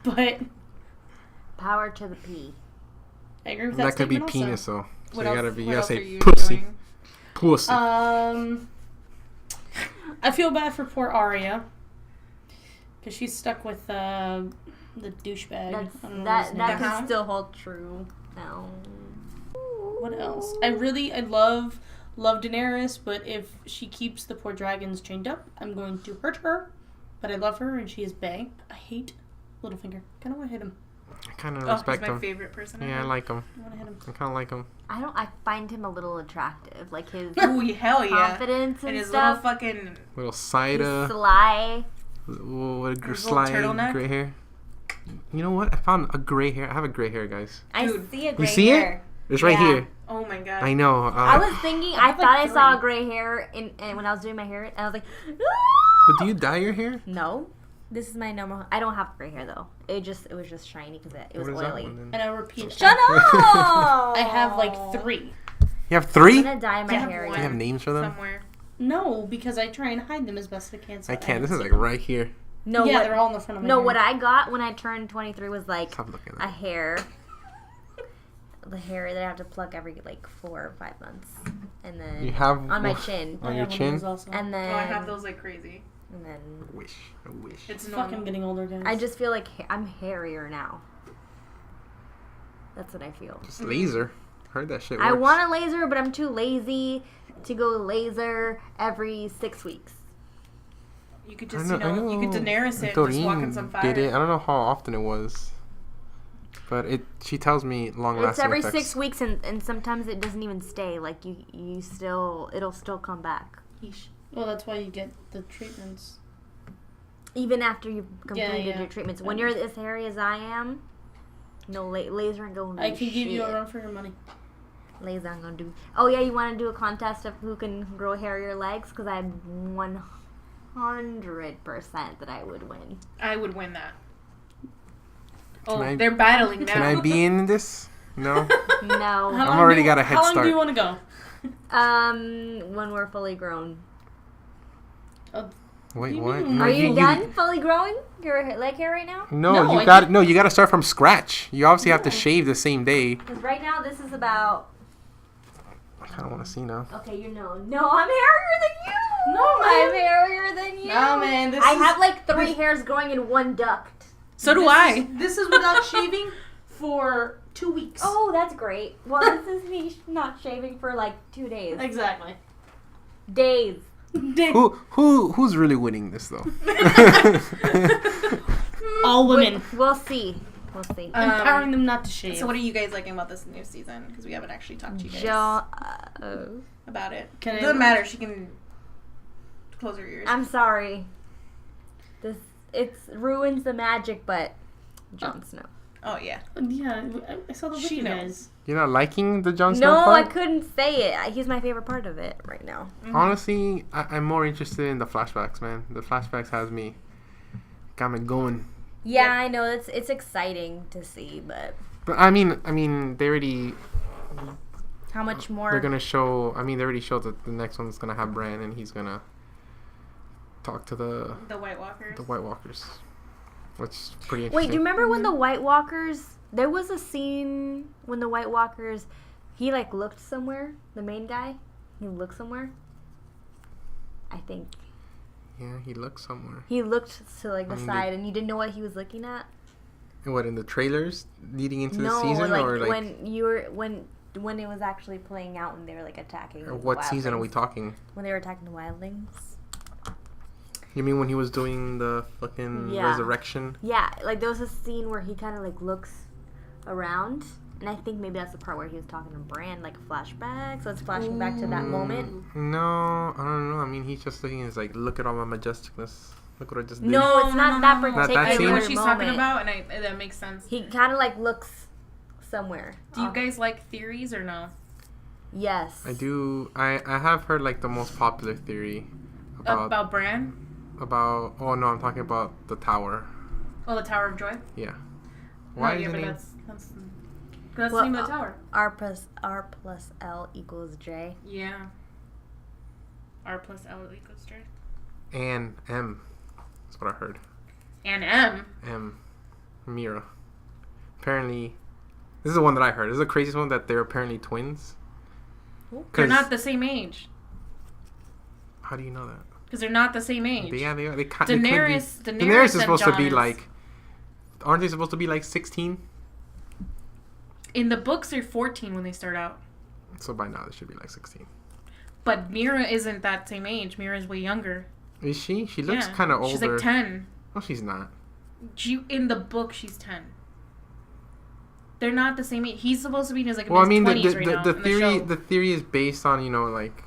but power to the P. I agree with that. That could be statement penis, also. though. So you gotta say you pussy. doing? Pussy. I feel bad for poor Arya because she's stuck with the douchebag. That can still hold true. No. What else? I love Daenerys, but if she keeps the poor dragons chained up, I'm going to hurt her. But I love her, and she is bae. I hate Littlefinger. Kind of want to hit him. I kind of respect he's my him. favorite person. Yeah, I like him. I want to hit him. I kind of like him. I find him a little attractive, like his Ooh, hell yeah. confidence and his stuff. little fucking Little cider. Sly. What His sly little turtleneck. gray hair. You know what? I found a gray hair. I have a gray hair, guys. I Dude, see a gray You see hair. it? It's right here. oh my god. I know. I was thinking, I have thought like I saw a three. gray hair and when I was doing my hair, and I was like, But do you dye your hair? no. This is my normal. I don't have gray hair though. It was just shiny because it was What is that oily. one, then? And I repeat, Shut up! I have like 3. You have 3? I'm gonna dye my I have hair. one. Do you have names for them? Somewhere. No, because I try and hide them as best I can. So I can't. This don't is see like them. right here. No, Yeah, what, they're all in the front of my no. hair. What I got when I turned 23 was like Stop looking at a that. hair. The hair that I have to pluck every like 4 or 5 months, and then You have on my chin, on I your have one of chin? those also. and then I have those like crazy. and then I wish. It's Fuck, normal. I'm getting older, guys. I just feel like I'm hairier now. That's what I feel. Just laser. Heard that shit I works. want a laser, but I'm too lazy to go laser every 6 weeks. You could just, you could Daenerys it, just walk in some fire. Did it? I don't know how often it was. But she tells me long-lasting It's every effects. 6 weeks, and sometimes it doesn't even stay. Like, it'll still come back. Yeesh. Well, that's why you get the treatments. Even after you've completed Yeah. your treatments. When you're as hairy as I am, no laser ain't gonna do I can give you a shit. run for your money. Laser ain't gonna do. Oh yeah, you want to do a contest of who can grow hairier legs? Because I'm 100% that I would win. I would win that. Can I- they're battling now. Can I be in this? No. No. I'm already got a head How long start. do you want to go? When we're fully grown. Wait, You what? mean- No, Are you done fully growing your leg hair right now? No, No, you got to start from scratch. You obviously have to shave the same day. Because right now this is about. I kind of want to see now. Okay, you know. No, I'm hairier than you. No, I'm man. hairier than you. No, man. I have like 3 hairs growing in one duct. So do I. This is without shaving for 2 weeks. Oh, that's great. Well, this is me not shaving for like 2 days. Exactly. Days. Who's really winning this though? All women. We'll see. We'll see. Empowering them not to shave. So what are you guys liking about this new season? Because we haven't actually talked to you guys about it. Can It doesn't matter. She can close her ears. I'm sorry. It ruins the magic, but Jon Snow. Oh, yeah. Yeah, I saw the with She you knows. guys. You're not liking the Jon Snow No, part? I couldn't say it. He's my favorite part of it right now. Mm-hmm. Honestly, I'm more interested in the flashbacks, man. The flashbacks got me going. Yeah, I know it's exciting to see, but But I mean, they already how much more? they're gonna show. I mean, they already showed that the next one's gonna have Bran, and he's gonna talk to the White Walkers. White Walkers, which is pretty interesting. Wait, do you remember when the White Walkers? There was a scene when the White Walkers, he like looked somewhere. The main guy, he looked somewhere. I think Yeah, he looked somewhere. he looked to like the I mean, side, and you didn't know what he was looking at. And what, in the trailers leading into the No, season, like, or like when it was actually playing out and they were like attacking. or the what season are we wildlings. talking? When they were attacking the wildlings. You mean when he was doing the fucking Yeah. resurrection? Yeah, like there was a scene where he kind of like looks around, and I think maybe that's the part where he was talking to Bran, like a flashback. So it's flashing back to that moment. No, I don't know. I mean, he's just looking. He's like, look at all my majesticness. Look what I just did. No, it's not that no. Not particular that I scene? know moment. what she's talking about, and that makes sense. He kind of like looks somewhere. Do you guys like theories or no? Yes. I do. I have heard like the most popular theory About Bran? Oh no, I'm talking about the tower. Oh, the Tower of Joy? Yeah. Why is yeah, it but named? that's Well, the name of the tower. R plus L equals J. Yeah. R plus L equals J. And M. That's what I heard. And M. M. Mira. Apparently, this is the one that I heard. This is the craziest one, that they're apparently twins. They're 'Cause- not the same age. How do you know that? Because they're not the same age. Yeah, they Daenerys Daenerys is and supposed to Jon be is- like. Aren't they supposed to be like 16? In the books, they're 14 when they start out. So by now they should be like 16. But Mira isn't that same age. Mira's way younger. Is she? She looks Yeah. kind of older. She's like 10. No, she's not. In the book, she's 10. They're not the same age. He's supposed to be in his like Well, I mid mean, 20s right now. the in theory show. the theory is based on, you know, like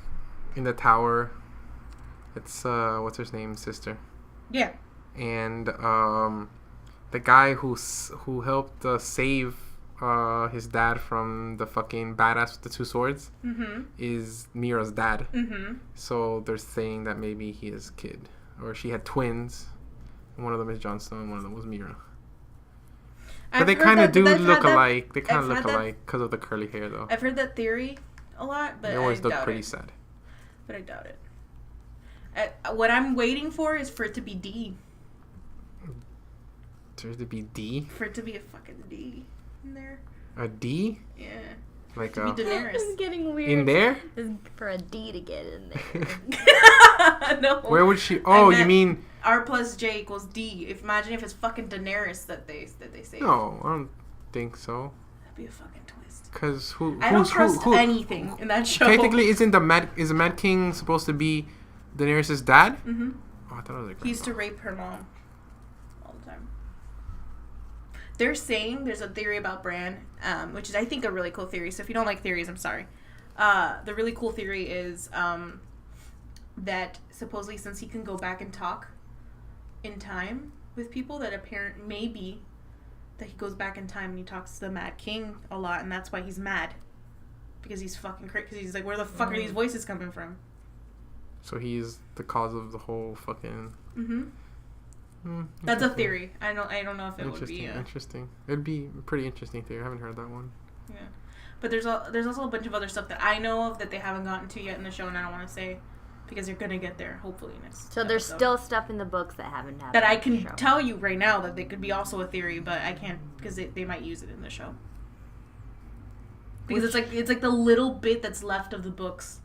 in the tower. It's what's her name, sister, Yeah. and the guy who helped save his dad from the fucking badass with the two swords Mm-hmm. is Mira's dad. Mm-hmm. So they're saying that maybe he is kid, or she had twins. And one of them is Jon Snow, and one of them was Mira. But they kind of do look alike. They kind of I've look had that- alike because of the curly hair, though. I've heard that theory a lot, but They always I look doubt pretty it. sad. But I doubt it. What I'm waiting for is for it to be D. There's to be D, For it to be a fucking D in there. a D, Yeah. like To be This Daenerys. is getting weird. in there. This is for a D to get in there. No. Where would she? Oh, you meant- mean? R plus J equals D. Imagine if it's fucking Daenerys that they say. No, I don't think so. That'd be a fucking twist. pissed. Because I don't trust anything in that show. Technically, is the Mad King supposed to be Daenerys' dad? Mm-hmm. Oh, I thought it was like he used to rape her mom all the time. They're saying there's a theory about Bran, which is I think a really cool theory. So if you don't like theories, I'm sorry. The really cool theory is that supposedly since he can go back and talk in time with people, that maybe that he goes back in time and he talks to the Mad King a lot, and that's why he's mad. Because he's fucking crazy. Because he's like, where the fuck are these voices coming from? So he's the cause of the whole fucking... Mm-hmm. That's a theory. I don't know if it would be... Interesting. It'd be a pretty interesting theory. I haven't heard that one. Yeah. But there's also a bunch of other stuff that I know of that they haven't gotten to yet in the show, and I don't want to say... Because you're gonna get there, hopefully, next So there's episode. Still stuff in the books that haven't happened. That I can tell you right now that they could be also a theory, but I can't because they might use it in the show. Because it's like the little bit that's left of the books,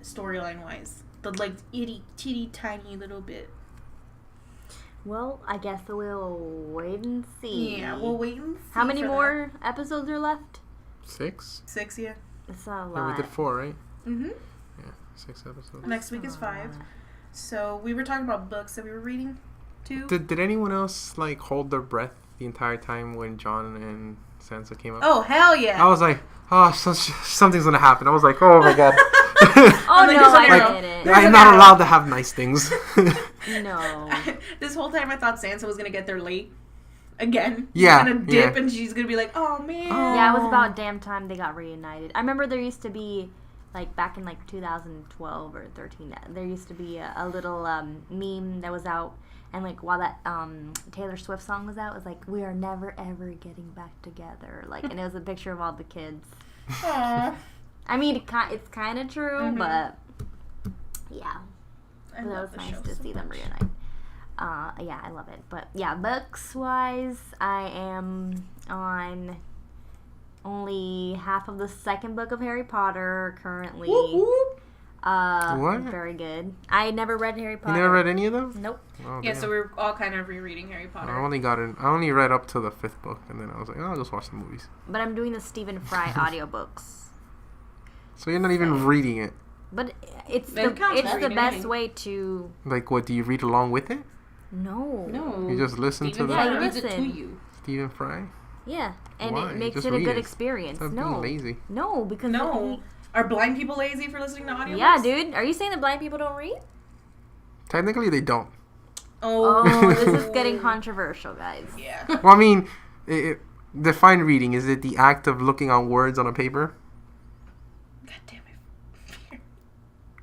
storyline wise, the like itty tiny little bit. Well, I guess we'll wait and see. Yeah, we'll wait and see. How many more episodes are left? 6. 6, yeah. It's a lot. Yeah, we did 4, right? Mm-hmm. Yeah, 6 episodes. Next week is 5. So we were talking about books that we were reading too. Did anyone else like hold their breath the entire time when Jon and Sansa came up? Oh hell yeah! I was like, oh, something's gonna happen. I was like, oh my god. Oh like, no, I didn't. I'm not allowed to have nice things. No. This whole time I thought Sansa was gonna get there late. Again. Yeah. She's gonna dip and she's gonna be like, oh man. Yeah, it was about damn time they got reunited. I remember there used to be, like, back in, like, 2012 or 13, there used to be a little meme that was out. And, like, while that Taylor Swift song was out, it was like, we are never, ever getting back together. Like, and it was a picture of all the kids. Aww. I mean, it's kind of true, but, yeah. I But it love was the nice show to so see them much. reunite. Yeah, I love it. But yeah, books wise, I am on only half of the second book of Harry Potter currently. Whoop, whoop. What? Very good. I never read Harry Potter. You never read any of them? Nope. Oh, Yeah, damn. so we're all kind of rereading Harry Potter. I only read up to the 5th book, and then I was like, oh, I'll just watch the movies. But I'm doing the Stephen Fry audiobooks. So you're not even reading it. But it's That counts as the reading. best way to. Like, what, do you read along with it? No. No. You just listen Stephen to Yeah, Fry you reads it to listen. you. Stephen Fry? Yeah, and Why? it makes Just it a read good it. experience. Stop No. being lazy. No, because No. Are blind people lazy for listening to audiobooks? Yeah, dude. Are you saying that blind people don't read? Technically, they don't. Oh. This is getting controversial, guys. Yeah. Well, I mean, define reading. Is it the act of looking on words on a paper? God damn it.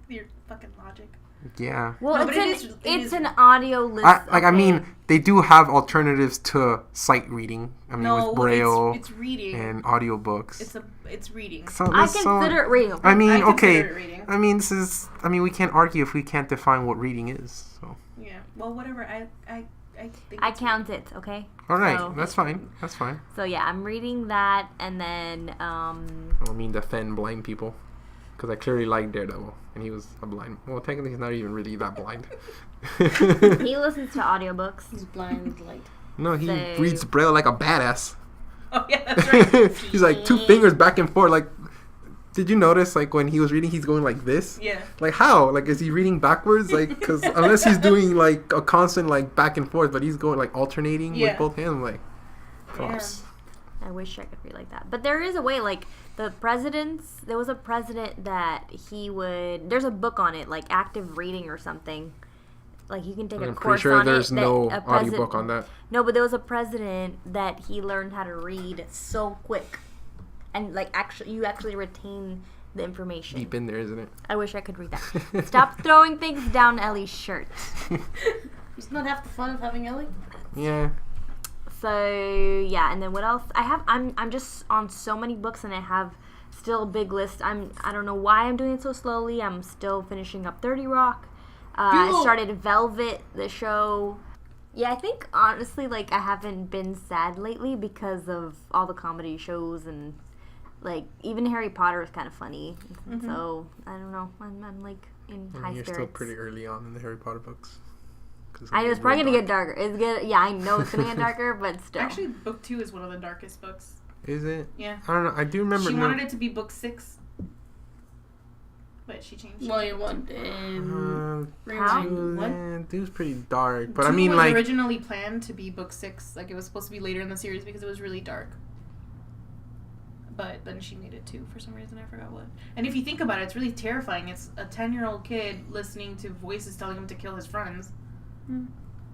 Your fucking logic. Yeah. Well, No, but it's it is an audio list. I mean, they do have alternatives to sight reading. I mean, No, with Braille it's reading. and audiobooks. It's reading. So, I there's so- consider it reading. I mean, I okay. consider it reading. I mean, we can't argue if we can't define what reading is. So, Yeah. Well, whatever. I think I it's count it, okay? all right, So- that's fine. That's fine. So yeah, I'm reading that, and then I don't mean defend blind people, because I clearly like Daredevil, and he was a blind. Well, technically, he's not even really that blind. he listens to audiobooks. He's blind, like. No, he Say- reads Braille like a badass. Oh yeah, that's right. He's like 2 fingers back and forth. Like, did you notice, like, when he was reading, he's going like this? Yeah. Like, how? Like, is he reading backwards? Like, because unless he's doing, like, a constant, like, back and forth, but he's going, like, alternating Yeah. with both hands. I'm like, props. I wish I could read like that. But there is a way, like, there was a president that there's a book on it, like active reading or something. Like, you can take a I'm course pretty sure on there's it. no audiobook on that. No, but there was a president that he learned how to read so quick. And, like, you actually retain the information. Deep in there, isn't it? I wish I could read that. Stop throwing things down Ellie's shirt. It's not half the fun of having Ellie. Yeah. So yeah, and then what else? I'm just on so many books, and I have still a big list. I don't know why I'm doing it so slowly. I'm still finishing up 30 Rock. I started Velvet, the show. Yeah, I think honestly, like, I haven't been sad lately because of all the comedy shows, and like even Harry Potter is kind of funny. So I don't know. I'm like in high You're spirits. still pretty early on in the Harry Potter books. I know it's probably gonna get darker. It's gonna, yeah, I know it's gonna get darker, but still. Actually, book 2 is one of the darkest books. Is it? Yeah. I don't know. I do remember. She wanted it to be book 6. But she changed it. Well, you want what? It was pretty dark. But 2 I mean, was like... originally planned to be book 6. Like, it was supposed to be later in the series because it was really dark. But then she made it 2 for some reason. I forgot what. And if you think about it, it's really terrifying. It's a 10-year-old kid listening to voices telling him to kill his friends.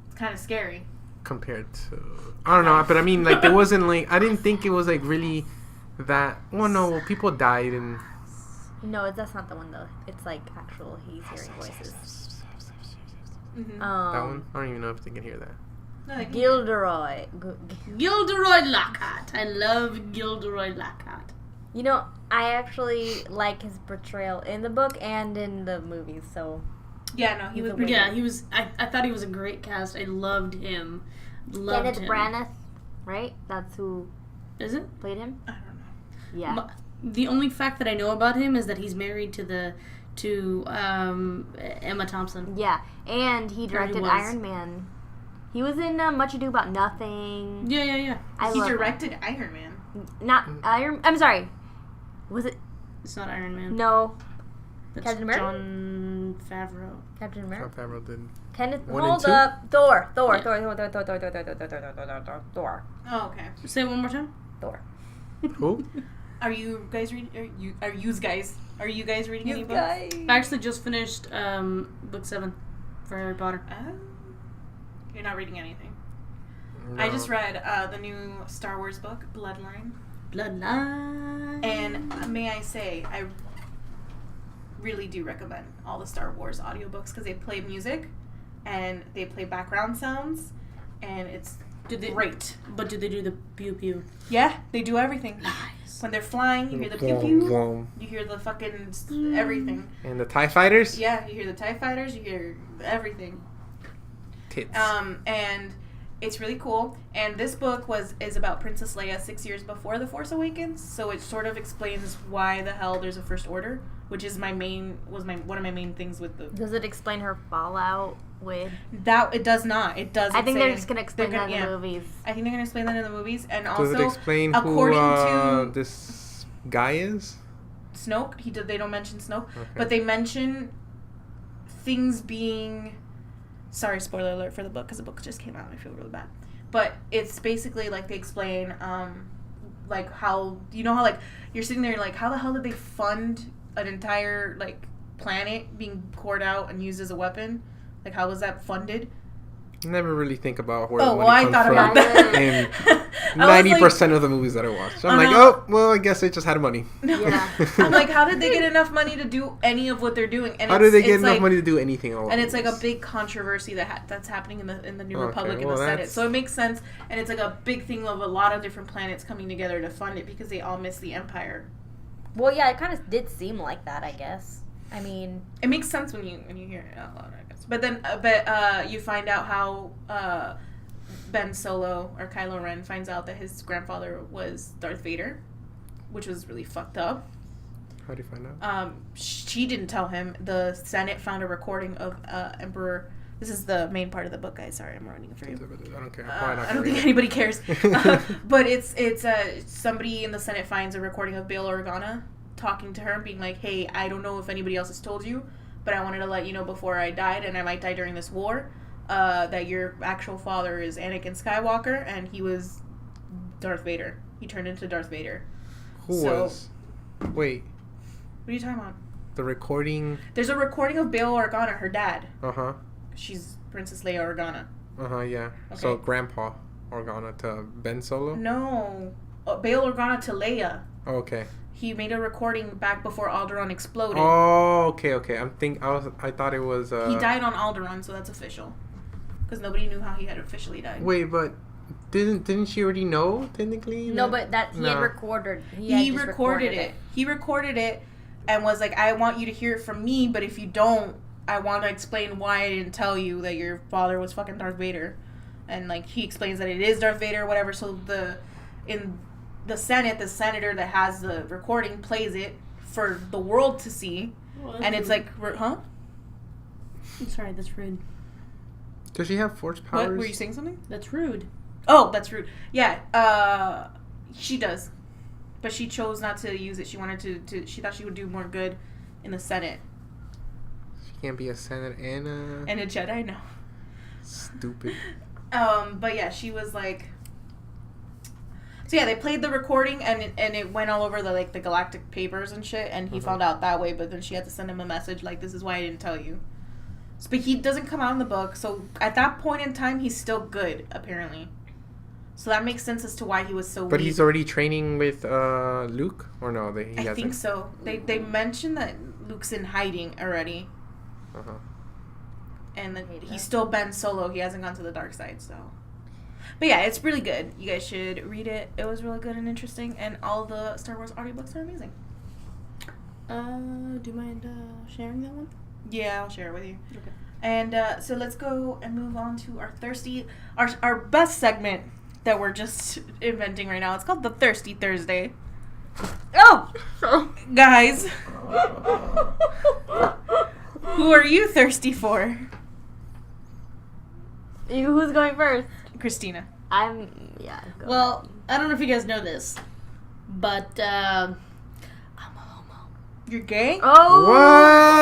It's kind of scary. Compared to... I don't know. But I mean, like, there wasn't, like... I didn't think it was, like, really that... Well, no. People died and... No, that's not the one though. It's like actual he's hearing voices. Mm-hmm. That one? I don't even know if they can hear that. No, they can- Gilderoy. Gilderoy Lockhart. I love Gilderoy Lockhart. You know, I actually like his portrayal in the book and in the movies. So Yeah, no, he was pretty Yeah, good. he was. I thought he was a great cast. I loved him. Loved Kenneth him. Branagh, right? That's who Is it? played him. I don't know. Yeah. The only fact that I know about him is that he's married to Emma Thompson. Yeah, and he directed was. Iron Man. He was in Much Ado About Nothing. Yeah. I He love directed Iron Man. not Iron. I'm sorry. Was it It's not Iron Man. no That's Captain America? John Favreau. Captain John America? Favreau did. Kenneth, One and hold two? up. Thor. Yeah. Oh, okay. Say it one more time. Thor. Who? Are you guys reading? Are you guys reading any books? I actually just finished book 7 for Harry Potter. You're not reading anything. No. I just read the new Star Wars book, Bloodline. Bloodline. And may I say, I really do recommend all the Star Wars audiobooks because they play music and they play background sounds and it's great. But do they do the pew pew? Yeah, they do everything. Nice. When they're flying, you hear the pew pew. You hear the fucking everything. And the TIE Fighters? Yeah, you hear the TIE Fighters, you hear everything. Tits. And it's really cool. And this book is about Princess Leia 6 years before The Force Awakens, so it sort of explains why the hell there's a First Order, which is one of my main things with the. Does it explain her fallout with? That it does not. It does. I think they're just gonna explain that in the movies. I think they're gonna explain that in the movies, and Does also it explain according who to this guy is? Snoke, they don't mention Snoke, Okay. but they mention things being. Sorry, spoiler alert for the book because the book just came out and I feel really bad. But it's basically like they explain, like how how like you're sitting there like how the hell did they fund an entire like planet being poured out and used as a weapon? Like how was that funded? Never really think about where Oh, the well, money I comes thought from about that. in I was 90% of the movies that I watch. I'm I like, know. oh, well, I guess they just had money. Yeah. I'm like, how did they get enough money to do any of what they're doing? And How did they it's get enough like, money to do anything at all? And it's like a big controversy that's happening in the New Okay, Republic in well, the Senate. that's- So it makes sense, and it's like a big thing of a lot of different planets coming together to fund it because they all miss the Empire. Well, yeah, it kind of did seem like that, I guess. I mean, It makes sense when you hear it out loud, I guess. But then, you find out how Ben Solo or Kylo Ren finds out that his grandfather was Darth Vader, which was really fucked up. How do you find out? She didn't tell him. The Senate found a recording of Emperor. This is the main part of the book, guys. Sorry, I'm ruining it for you. I don't care. Probably not I don't gonna think read it. anybody cares. But it's somebody in the Senate finds a recording of Bail Organa talking to her, being like, "Hey, I don't know if anybody else has told you, but I wanted to let you know before I died, and I might die during this war, that your actual father is Anakin Skywalker, and he was Darth Vader. He turned into Darth Vader." Who was? Wait, What are you talking about? the recording. There's a recording of Bail Organa, her dad. Uh-huh. She's Princess Leia Organa. Uh-huh, yeah. Okay. So Grandpa Organa to Ben Solo? No. Bail Organa to Leia. Oh, okay. He made a recording back before Alderaan exploded. Oh, okay. I thought it was He died on Alderaan, so that's official. Because nobody knew how he had officially died. Wait, but didn't she already know technically? no, but that he had No. recorded. He had just recorded it. He recorded it and was like, "I want you to hear it from me, but if you don't, I want to explain why I didn't tell you that your father was fucking Darth Vader." And like he explains that it is Darth Vader or whatever. So in the Senate, the senator that has the recording plays it for the world to see, and it's like, huh? I'm sorry, that's rude. Does she have force powers? What were you saying something? That's rude. Oh, that's rude. Yeah, she does. but she chose not to use it. She wanted to she thought she would do more good in the Senate. She can't be a senator and a Jedi, no. Stupid. But yeah, she was like. So yeah, they played the recording and it went all over the galactic papers and shit, and he found out that way. But then she had to send him a message like, "This is why I didn't tell you." But he doesn't come out in the book, so at that point in time, he's still good apparently. So that makes sense as to why he was so. But weak. he's already training with Luke, or no? I think so. They mentioned that Luke's in hiding already. And then he's still Ben Solo. He hasn't gone to the dark side, so. But yeah, it's really good. You guys should read it. It was really good and interesting, and all the Star Wars audiobooks are amazing. Do you mind sharing that one? Yeah, I'll share it with you. Okay. And so let's go and move on to our best segment that we're just inventing right now. It's called the Thirsty Thursday. Oh, guys, who are you thirsty for? Who's going first? Christina. Go Well, ahead. I don't know if you guys know this, but I'm a homo. You're gay? Oh.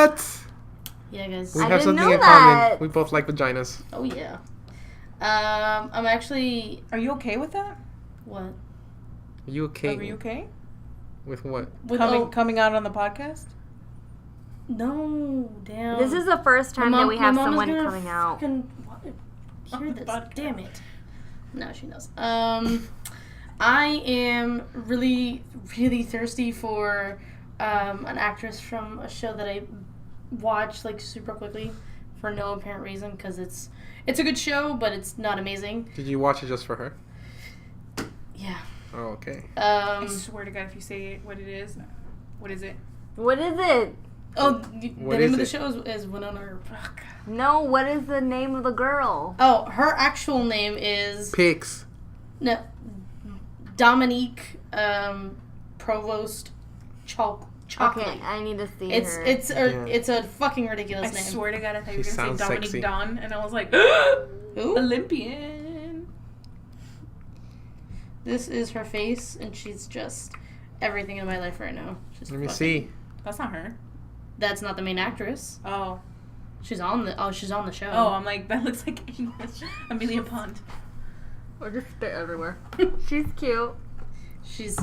What? Yeah, guys. We I have didn't something know in common. that. We both like vaginas. Oh yeah. I'm actually. Are you okay with that? What? Are you okay? Are you okay? With what? With Coming out on the podcast? No, damn. This is the first time that we have my mom is someone gonna coming out. fucking On hear the this. podcast. Damn it. No, she knows. I am really, really thirsty for an actress from a show that I watched like super quickly for no apparent reason because it's a good show, but it's not amazing. Did you watch it just for her? Yeah. Oh, okay. I swear to God, if you say what it is, what is it? What is it? Oh, the What name is of the it? show is Winona. Fuck. No, what is the name of the girl? Oh, her actual name is Pigs. no Dominique Provost Chocolate. Okay, I need to see her. It's a fucking ridiculous I name. swear to God, I thought you She were going to sounds say Dominique sexy. Dawn, and I was like, Who? Olympian. This is her face, and she's just everything in my life right now. She's Let me fucking- see. That's not her. That's not the main actress. Oh. She's on the show. Oh, I'm like, that looks like Amelia Pond. Or just spit everywhere. She's cute. She's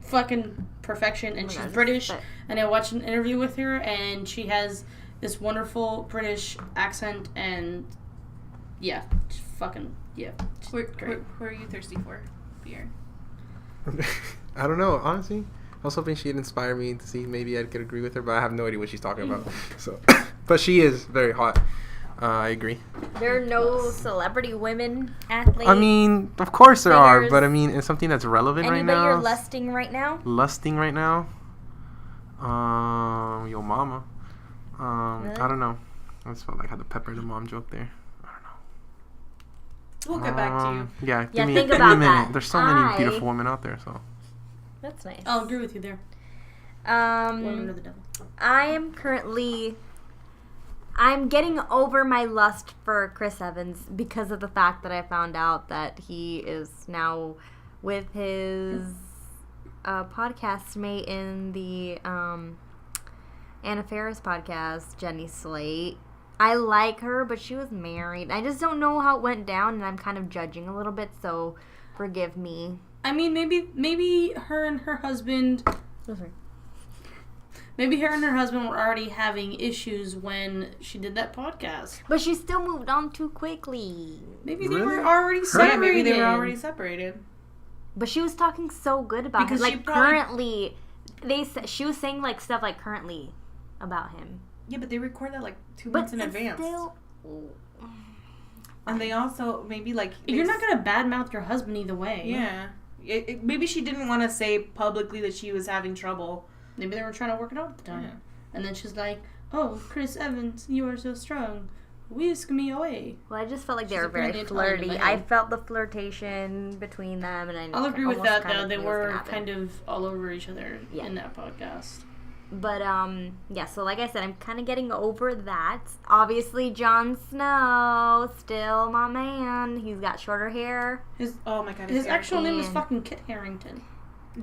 fucking perfection, and Oh my she's God, just British. spit. And I watched an interview with her, and she has this wonderful British accent, and yeah, she's fucking yeah. She's great. Who are you thirsty for, Pierre? I don't know, honestly. I was hoping she'd inspire me to see maybe I could agree with her, but I have no idea what she's talking about. So, but she is very hot. I agree. There are no celebrity women athletes. I mean, of course there are, Figures. but I mean, it's something that's relevant right Anybody now. you're lusting right now? Lusting right now? Yo mama. Really? I don't know. I just felt like I had to pepper the mom joke there. I don't know. We'll get back to you. Yeah, Yeah, give think me a about minute. that. There's so many I- beautiful women out there, so. That's nice. I'll agree with you there. Woman of the devil. I'm getting over my lust for Chris Evans because of the fact that I found out that he is now with his podcast mate in the Anna Faris podcast, Jenny Slate. I like her, but she was married. I just don't know how it went down, and I'm kind of judging a little bit, so forgive me. I mean, maybe her and her husband. Oh, sorry. Maybe her and her husband were already having issues when she did that podcast. But she still moved on too quickly. Maybe they Really? were already separated. Yeah, maybe they were already separated. But she was talking so good about Because him. she Like probably- currently, she was saying like stuff like currently about him. Yeah, but they record that like 2 But months in it's advance. still, And they also maybe like You're not gonna badmouth your husband either way. Yeah. Maybe she didn't want to say publicly that she was having trouble. Maybe they were trying to work it out at the time. Yeah. And then she's like, "Oh, Chris Evans, you are so strong. Whisk me away." well, I just felt like they She's were very apparently Italian in flirty. my I head. felt the flirtation between them, and I I'll agree with almost that kind though. of They knew what was were gonna happen. kind of all over each other Yeah. in that podcast. But yeah. So like I said, I'm kind of getting over that. Obviously, Jon Snow still my man. He's got shorter hair. Oh my god. His hair. actual name is Yeah. fucking Kit Harington.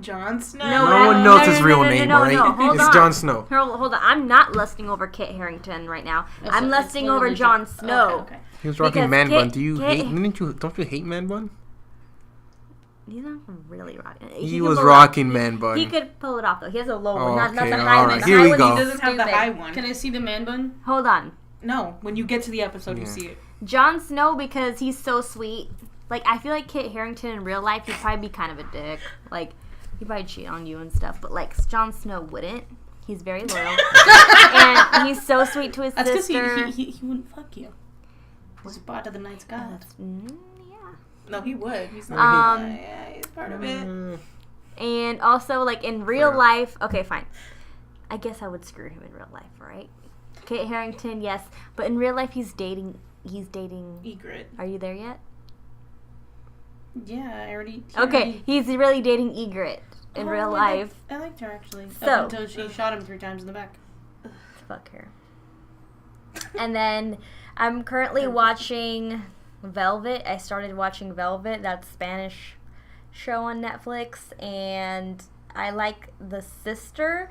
Jon Snow. No one knows his real name, right? Hold It's on. Jon Snow. Hold on. I'm not lusting over Kit Harington right now. I'm lusting over Jon Snow. Okay. He was rocking Because man bun. Don't you hate man bun? He's not really rocking. He was rocking man bun. He could pull it off though. He has a low one, not okay, the high all one. right. The Here high we one go. is He doesn't have the stupid. high one. Can I see the man bun? Hold on. No, when you get to the episode, you Yeah. see it. Jon Snow, because he's so sweet. Like, I feel like Kit Harington in real life, he'd probably be kind of a dick. Like, he'd probably cheat on you and stuff. But, like, Jon Snow wouldn't. He's very loyal. And he's so sweet to his That's because sister. he wouldn't fuck you. He's part of the Night's God. Yeah. No, he would. He's not. Yeah, he's part of it. And also, like, in real life... Okay, fine. I guess I would screw him in real life, right? Kit Harington, yes. But in real life, he's dating... Egret. Are you there yet? Yeah, I already. Okay, he's really dating Egret in real life. I liked her actually. So- Up until she shot him 3 times in the back. Fuck her. And then I'm currently watching Velvet. I started watching Velvet, that Spanish show on Netflix, and I like the sister,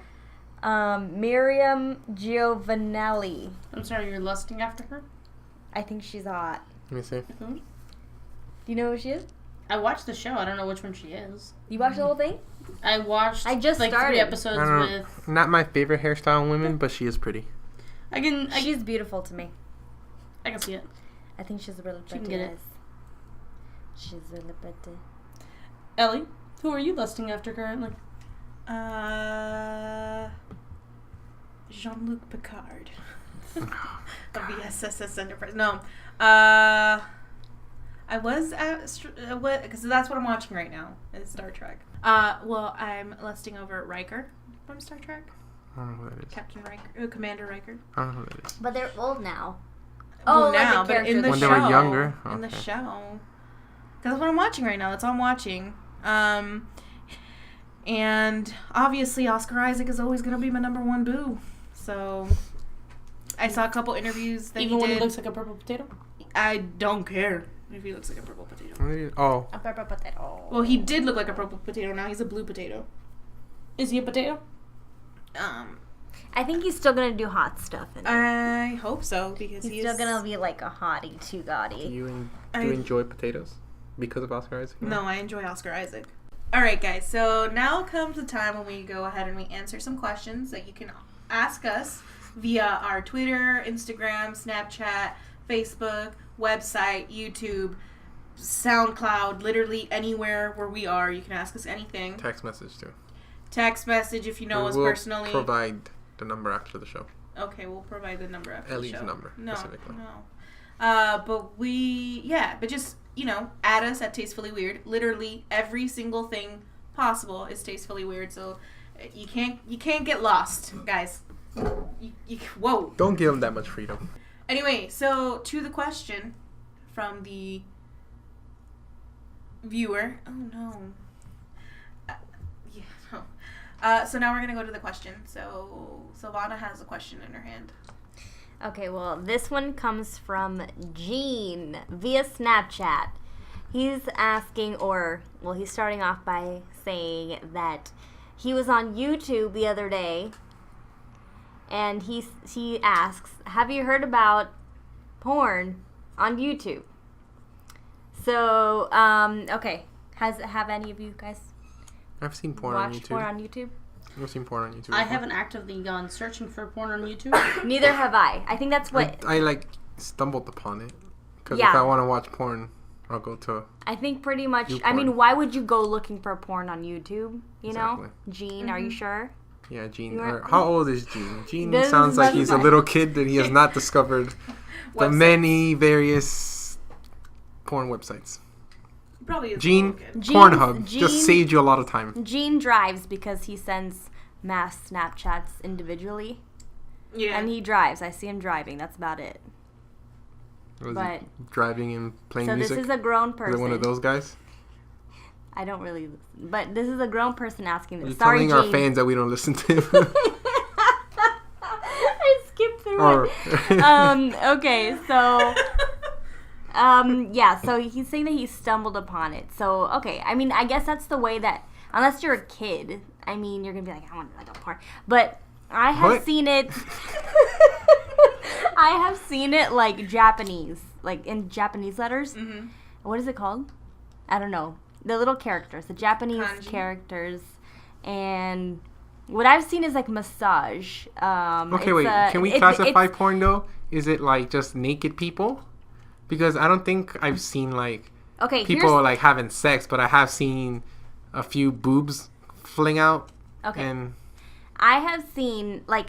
Miriam Giovanelli. I'm sorry, you're lusting after her? I think she's hot. Let me see. Who? Do you know who she is? I watched the show. I don't know which one she is. You watched the whole thing? I watched. I just like started. 3 episodes I don't know. with. Not my favorite hairstyle in women, but she is pretty. I can She's beautiful to me. see it. I think she's really She can pretty. get it. She's really pretty. Ellie, who are you lusting after currently? Jean-Luc Picard. Of the SSS Enterprise. No. I was at what? Because that's what I'm watching right now. Is Star Trek. Well, I'm lusting over Riker from Star Trek. I don't know who that is. Captain Riker, Commander Riker. I don't know who that is. But they're old now. Well, like now, the but in the characters. When show, they were younger? in the Okay. show, because that's what I'm watching right now. That's all I'm watching. And obviously Oscar Isaac is always gonna be my number 1 boo. So I saw a couple interviews that Even he when did. he looks like a purple potato. I don't care if he looks like a purple potato. Oh, A purple potato. Well, he did look like a purple potato. Now he's a blue potato. Is he a potato? I think he's still gonna do hot stuff. In it. I hope so because He's still gonna be like a hottie, too do gaudy. you enjoy potatoes because of Oscar Isaac? No, I enjoy Oscar Isaac. All right, guys. So now comes the time when we go ahead and we answer some questions that you can ask us via our Twitter, Instagram, Snapchat, Facebook, website, YouTube, SoundCloud, literally anywhere where we are. You can ask us anything. Text message too. Text message if you know We us will personally. provide the number after the show. Okay, we'll provide the number after Ellie's the show. number, No, specifically. no. But just, add us at Tastefully Weird. Literally every single thing possible is Tastefully Weird, so you can't get lost, guys. Whoa. Don't give them that much freedom. Anyway, so to the question from the viewer. Oh no. So now we're gonna go to the question. So Silvana has a question in her hand. Okay, well, this one comes from Gene via Snapchat. He's asking, he's starting off by saying that he was on YouTube the other day, and he asks, have you heard about porn on YouTube? So, okay, have any of you guys I've seen porn on watched YouTube. porn on YouTube? I've seen porn on YouTube. I before. haven't actively gone searching for porn on YouTube. Neither have I. I think that's what... I stumbled upon it. Because Yeah. if I want to watch porn, I'll go to... I think pretty much. YouPorn. I mean, why would you go looking for porn on YouTube? You know, Exactly. Gene, are you sure? Yeah, Gene. You are- How old is Gene? Gene This sounds is like he's a fine. little kid that he has not discovered the Websites. many various porn websites. Probably is a Gene, little kid. Gene- Pornhub Gene- just saved you a lot of time. Gene drives because he sends mass Snapchats individually, Yeah. and he drives. I see him driving. That's about it. Was But- he driving and playing So music? this is a grown Is person. it one of those guys? I don't really listen, but this is a grown person asking this. You're Sorry, telling our Gene. fans that we don't listen to him. I skipped through Or- it. Okay, so Yeah, so he's saying that he stumbled upon it. So, okay. I mean, I guess that's the way that, unless you're a kid, I mean, you're going to be like, I want like a porn. But I have seen it. I have seen it like Japanese, like in Japanese letters. Mm-hmm. What is it called? I don't know. The little characters, the Japanese characters. And what I've seen is like massage. Okay, wait. Can we classify porn though? Is it like just naked people? Because I don't think I've seen like people like having sex, but I have seen a few boobs fling out. Okay. And I have seen like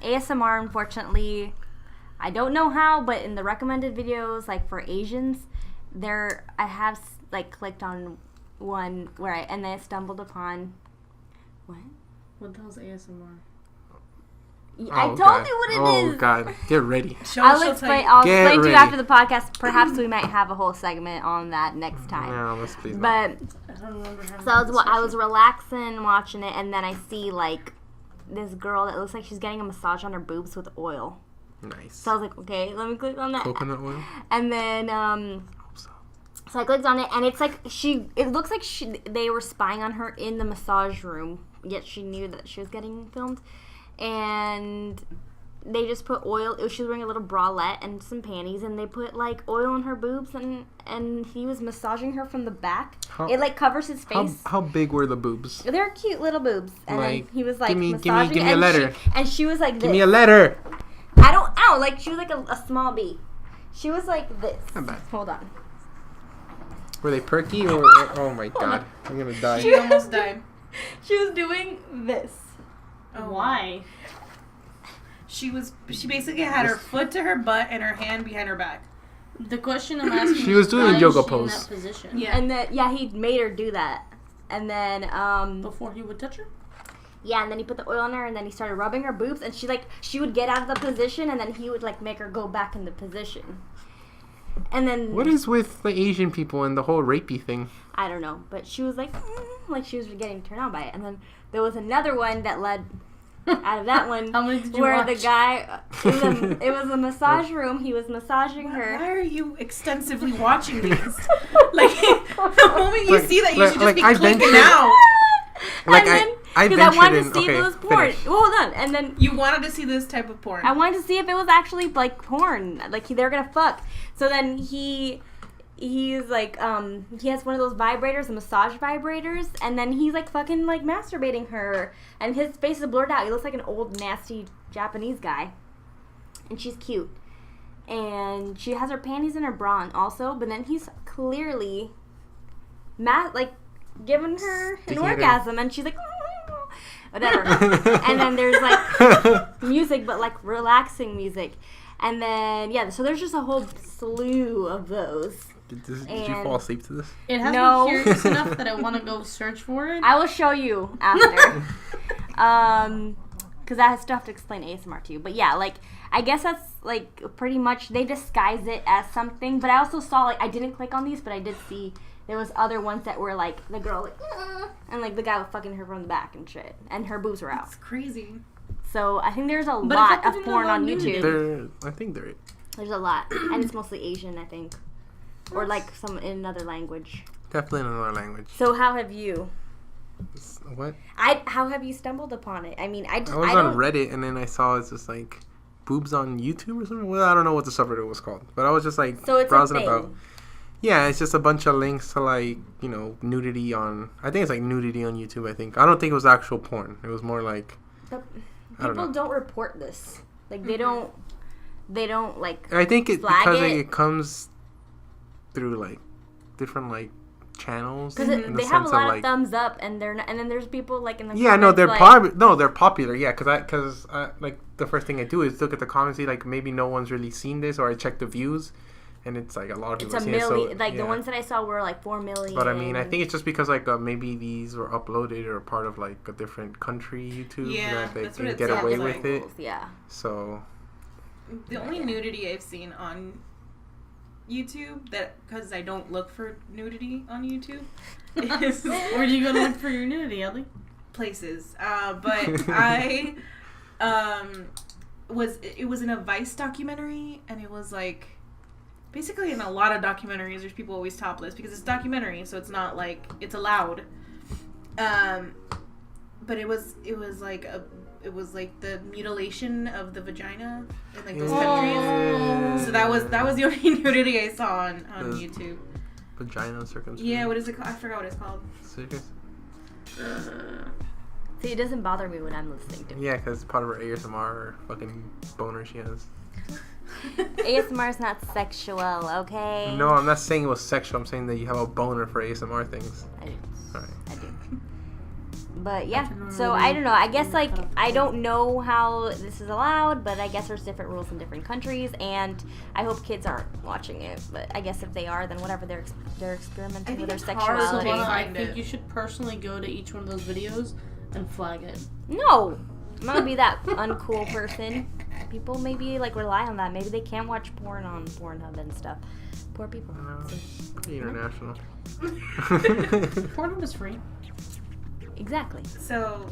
ASMR, unfortunately. I don't know how, but in the recommended videos, like for Asians, I have like clicked on one and then I stumbled upon what? What the hell's ASMR? I told you what it is. Oh God, get ready. I'll explain to you after the podcast. Perhaps we might have a whole segment on that next time. No, let's please. But I don't remember how. So I was relaxing watching it, and then I see like this girl that looks like she's getting a massage on her boobs with oil. Nice. So I was like, okay, let me click on that. Coconut oil. And then so I clicked on it, and it's like it looks like they were spying on her in the massage room, yet she knew that she was getting filmed. And they just put oil. She was wearing a little bralette and some panties, and they put like oil on her boobs, and he was massaging her from the back. It like covers his face. How big were the boobs? They're cute little boobs, and like, then he was like give massaging. me a letter. And she was like this. Give me a letter. I don't. Ow! Like she was like a small bee. She was like this. Not bad. Hold on. Were they perky or oh my God, I'm gonna die. She almost died. She was doing this. Oh, why? She basically had her foot to her butt and her hand behind her back. The question I'm asking she was doing a yoga pose. In that position? Yeah. And then he made her do that. And then before he would touch her? Yeah, and then he put the oil on her, and then he started rubbing her boobs, and she would get out of the position, and then he would like make her go back in the position. And then what is with the Asian people and the whole rapey thing? I don't know, but she was like she was getting turned on by it. And then there was another one that led out of that one. How many did you where watch? The guy it was a massage room. He was massaging her. Why are you extensively watching these? Like the moment you see that, you should just be clicking out. Like because I wanted to see if it was porn. Finish. Well, hold on, and then You wanted to see this type of porn. I wanted to see if it was actually like porn, like they're gonna fuck. So then he's like he has one of those vibrators, the massage vibrators, and then he's like fucking like masturbating her, and his face is blurred out. He looks like an old nasty Japanese guy, and she's cute, and she has her panties in her bra also. But then he's clearly giving her an orgasm, and she's like. Whatever. And then there's like music, but like relaxing music. And then so there's just a whole slew of those. Did you fall asleep to this? It has me curious enough that I want to go search for it. I will show you after. Because I have stuff to explain ASMR to you. But yeah, like I guess that's like pretty much they disguise it as something. But I also saw I didn't click on these, but I did see. There was other ones that were like the girl and like the guy was fucking her from the back and shit, and her boobs were out. It's crazy. So I think there's a lot of porn on YouTube. I think There's a lot, and it's mostly Asian, I think, or like some in another language. Definitely in another language. So how have you? What? How have you stumbled upon it? I mean, I was on Reddit, and then I saw it's just like boobs on YouTube or something. Well, I don't know what the subreddit was called, but I was just like browsing about. Yeah, it's just a bunch of links to like, nudity on. I think it's like nudity on YouTube. I think I don't think it was actual porn. It was more like. People don't report this. Like they don't like. I think it because it comes through like different like channels. Because they have a lot of thumbs up, and they're not, and then there's people like in the they're popular. Yeah, because like the first thing I do is look at the comments, see like maybe no one's really seen this, or I check the views. And it's like a lot of people. It's a million. The ones that I saw were like 4 million. But I mean, I think it's just because like maybe these were uploaded or part of like a different country YouTube that they can get away with it. Yeah. So. The only nudity I've seen on YouTube because I don't look for nudity on YouTube is where do you go to look for your nudity, Ellie? Places. But I it was in a Vice documentary, and it was like. basically in a lot of documentaries, there's people always topless because it's documentary, so it's not like it's allowed. But it was like the mutilation of the vagina in like those countries. So that was the only nudity I saw on YouTube. Vagina circumcision. Yeah, what is it called? I forgot what it's called. Serious? See, it doesn't bother me when I'm listening to it. Yeah, because part of her ASMR or fucking boner she has. ASMR is not sexual, okay? No, I'm not saying it was sexual. I'm saying that you have a boner for ASMR things. I do. Alright. I do. But yeah, so I don't know. I guess like I don't know how this is allowed, but I guess there's different rules in different countries, and I hope kids aren't watching it. But I guess if they are, then whatever, they're experimenting with their sexuality. I think you should personally go to each one of those videos and flag it. No, I'm not gonna be that uncool person. People maybe like rely on that. Maybe they can't watch porn on Pornhub and stuff. Poor people. No, pretty international. Pornhub is free. Exactly. So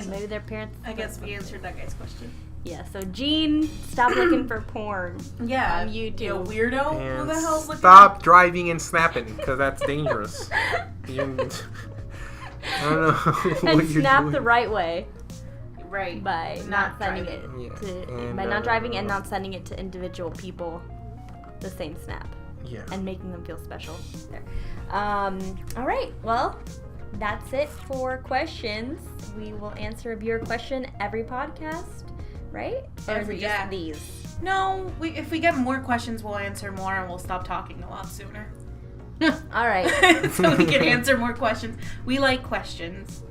maybe their parents. I guess we answered that guy's question. Yeah. So Gene, stop looking for porn. Yeah. On YouTube. You weirdo. And Who the hell's looking stop up? driving and snapping, because that's dangerous. I don't know what And you're snap doing. the right way. Right. By not sending driving. it Yeah. to And, by not driving and not sending it to individual people the same snap Yeah. and making them feel special there. All right, well, that's it for questions. We will answer a viewer question every podcast, right? Or is it Yeah. just these? No, if we get more questions, we'll answer more and we'll stop talking a lot sooner. All right. So we can answer more questions. We like questions.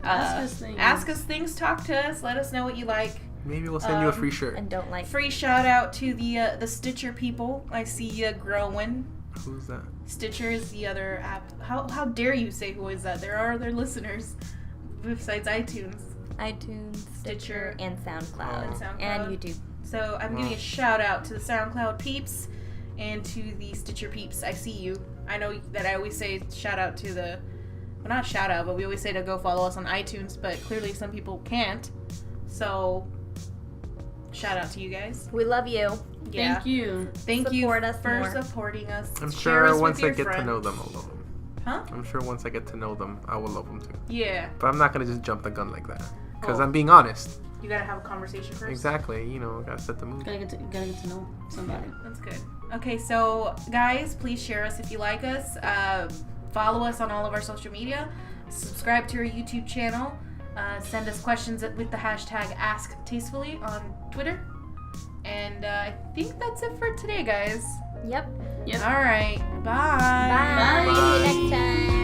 Ask us things. Talk to us. Let us know what you like. Maybe we'll send you a free shirt. And don't like. Free shout out to the Stitcher people. I see you growing. Who's that? Stitcher is the other app. How dare you say who is that? There are other listeners besides iTunes. iTunes, Stitcher, and SoundCloud. Oh. And YouTube. So I'm giving a shout out to the SoundCloud peeps and to the Stitcher peeps. I see you. I know that I always say shout out to the... Well, not shout out, but we always say to go follow us on iTunes, but clearly some people can't. So, shout out to you guys. We love you. Yeah. Thank you. Thank you Support us for more. supporting us. I'm Share us sure once with I your get friends. to know them, I'll love them. Huh? I'm sure once I get to know them, I will love them too. Yeah. But I'm not going to just jump the gun like that. Because Oh. I'm being honest. You gotta have a conversation first. Exactly. You know, gotta set the mood. Gotta get to know somebody. That's good. Okay, so guys, please share us if you like us. Follow us on all of our social media. Subscribe to our YouTube channel. Send us questions with the hashtag #AskTastefully on Twitter. And I think that's it for today, guys. Yep. Yep. All right. Bye. Bye. Bye. See you next time.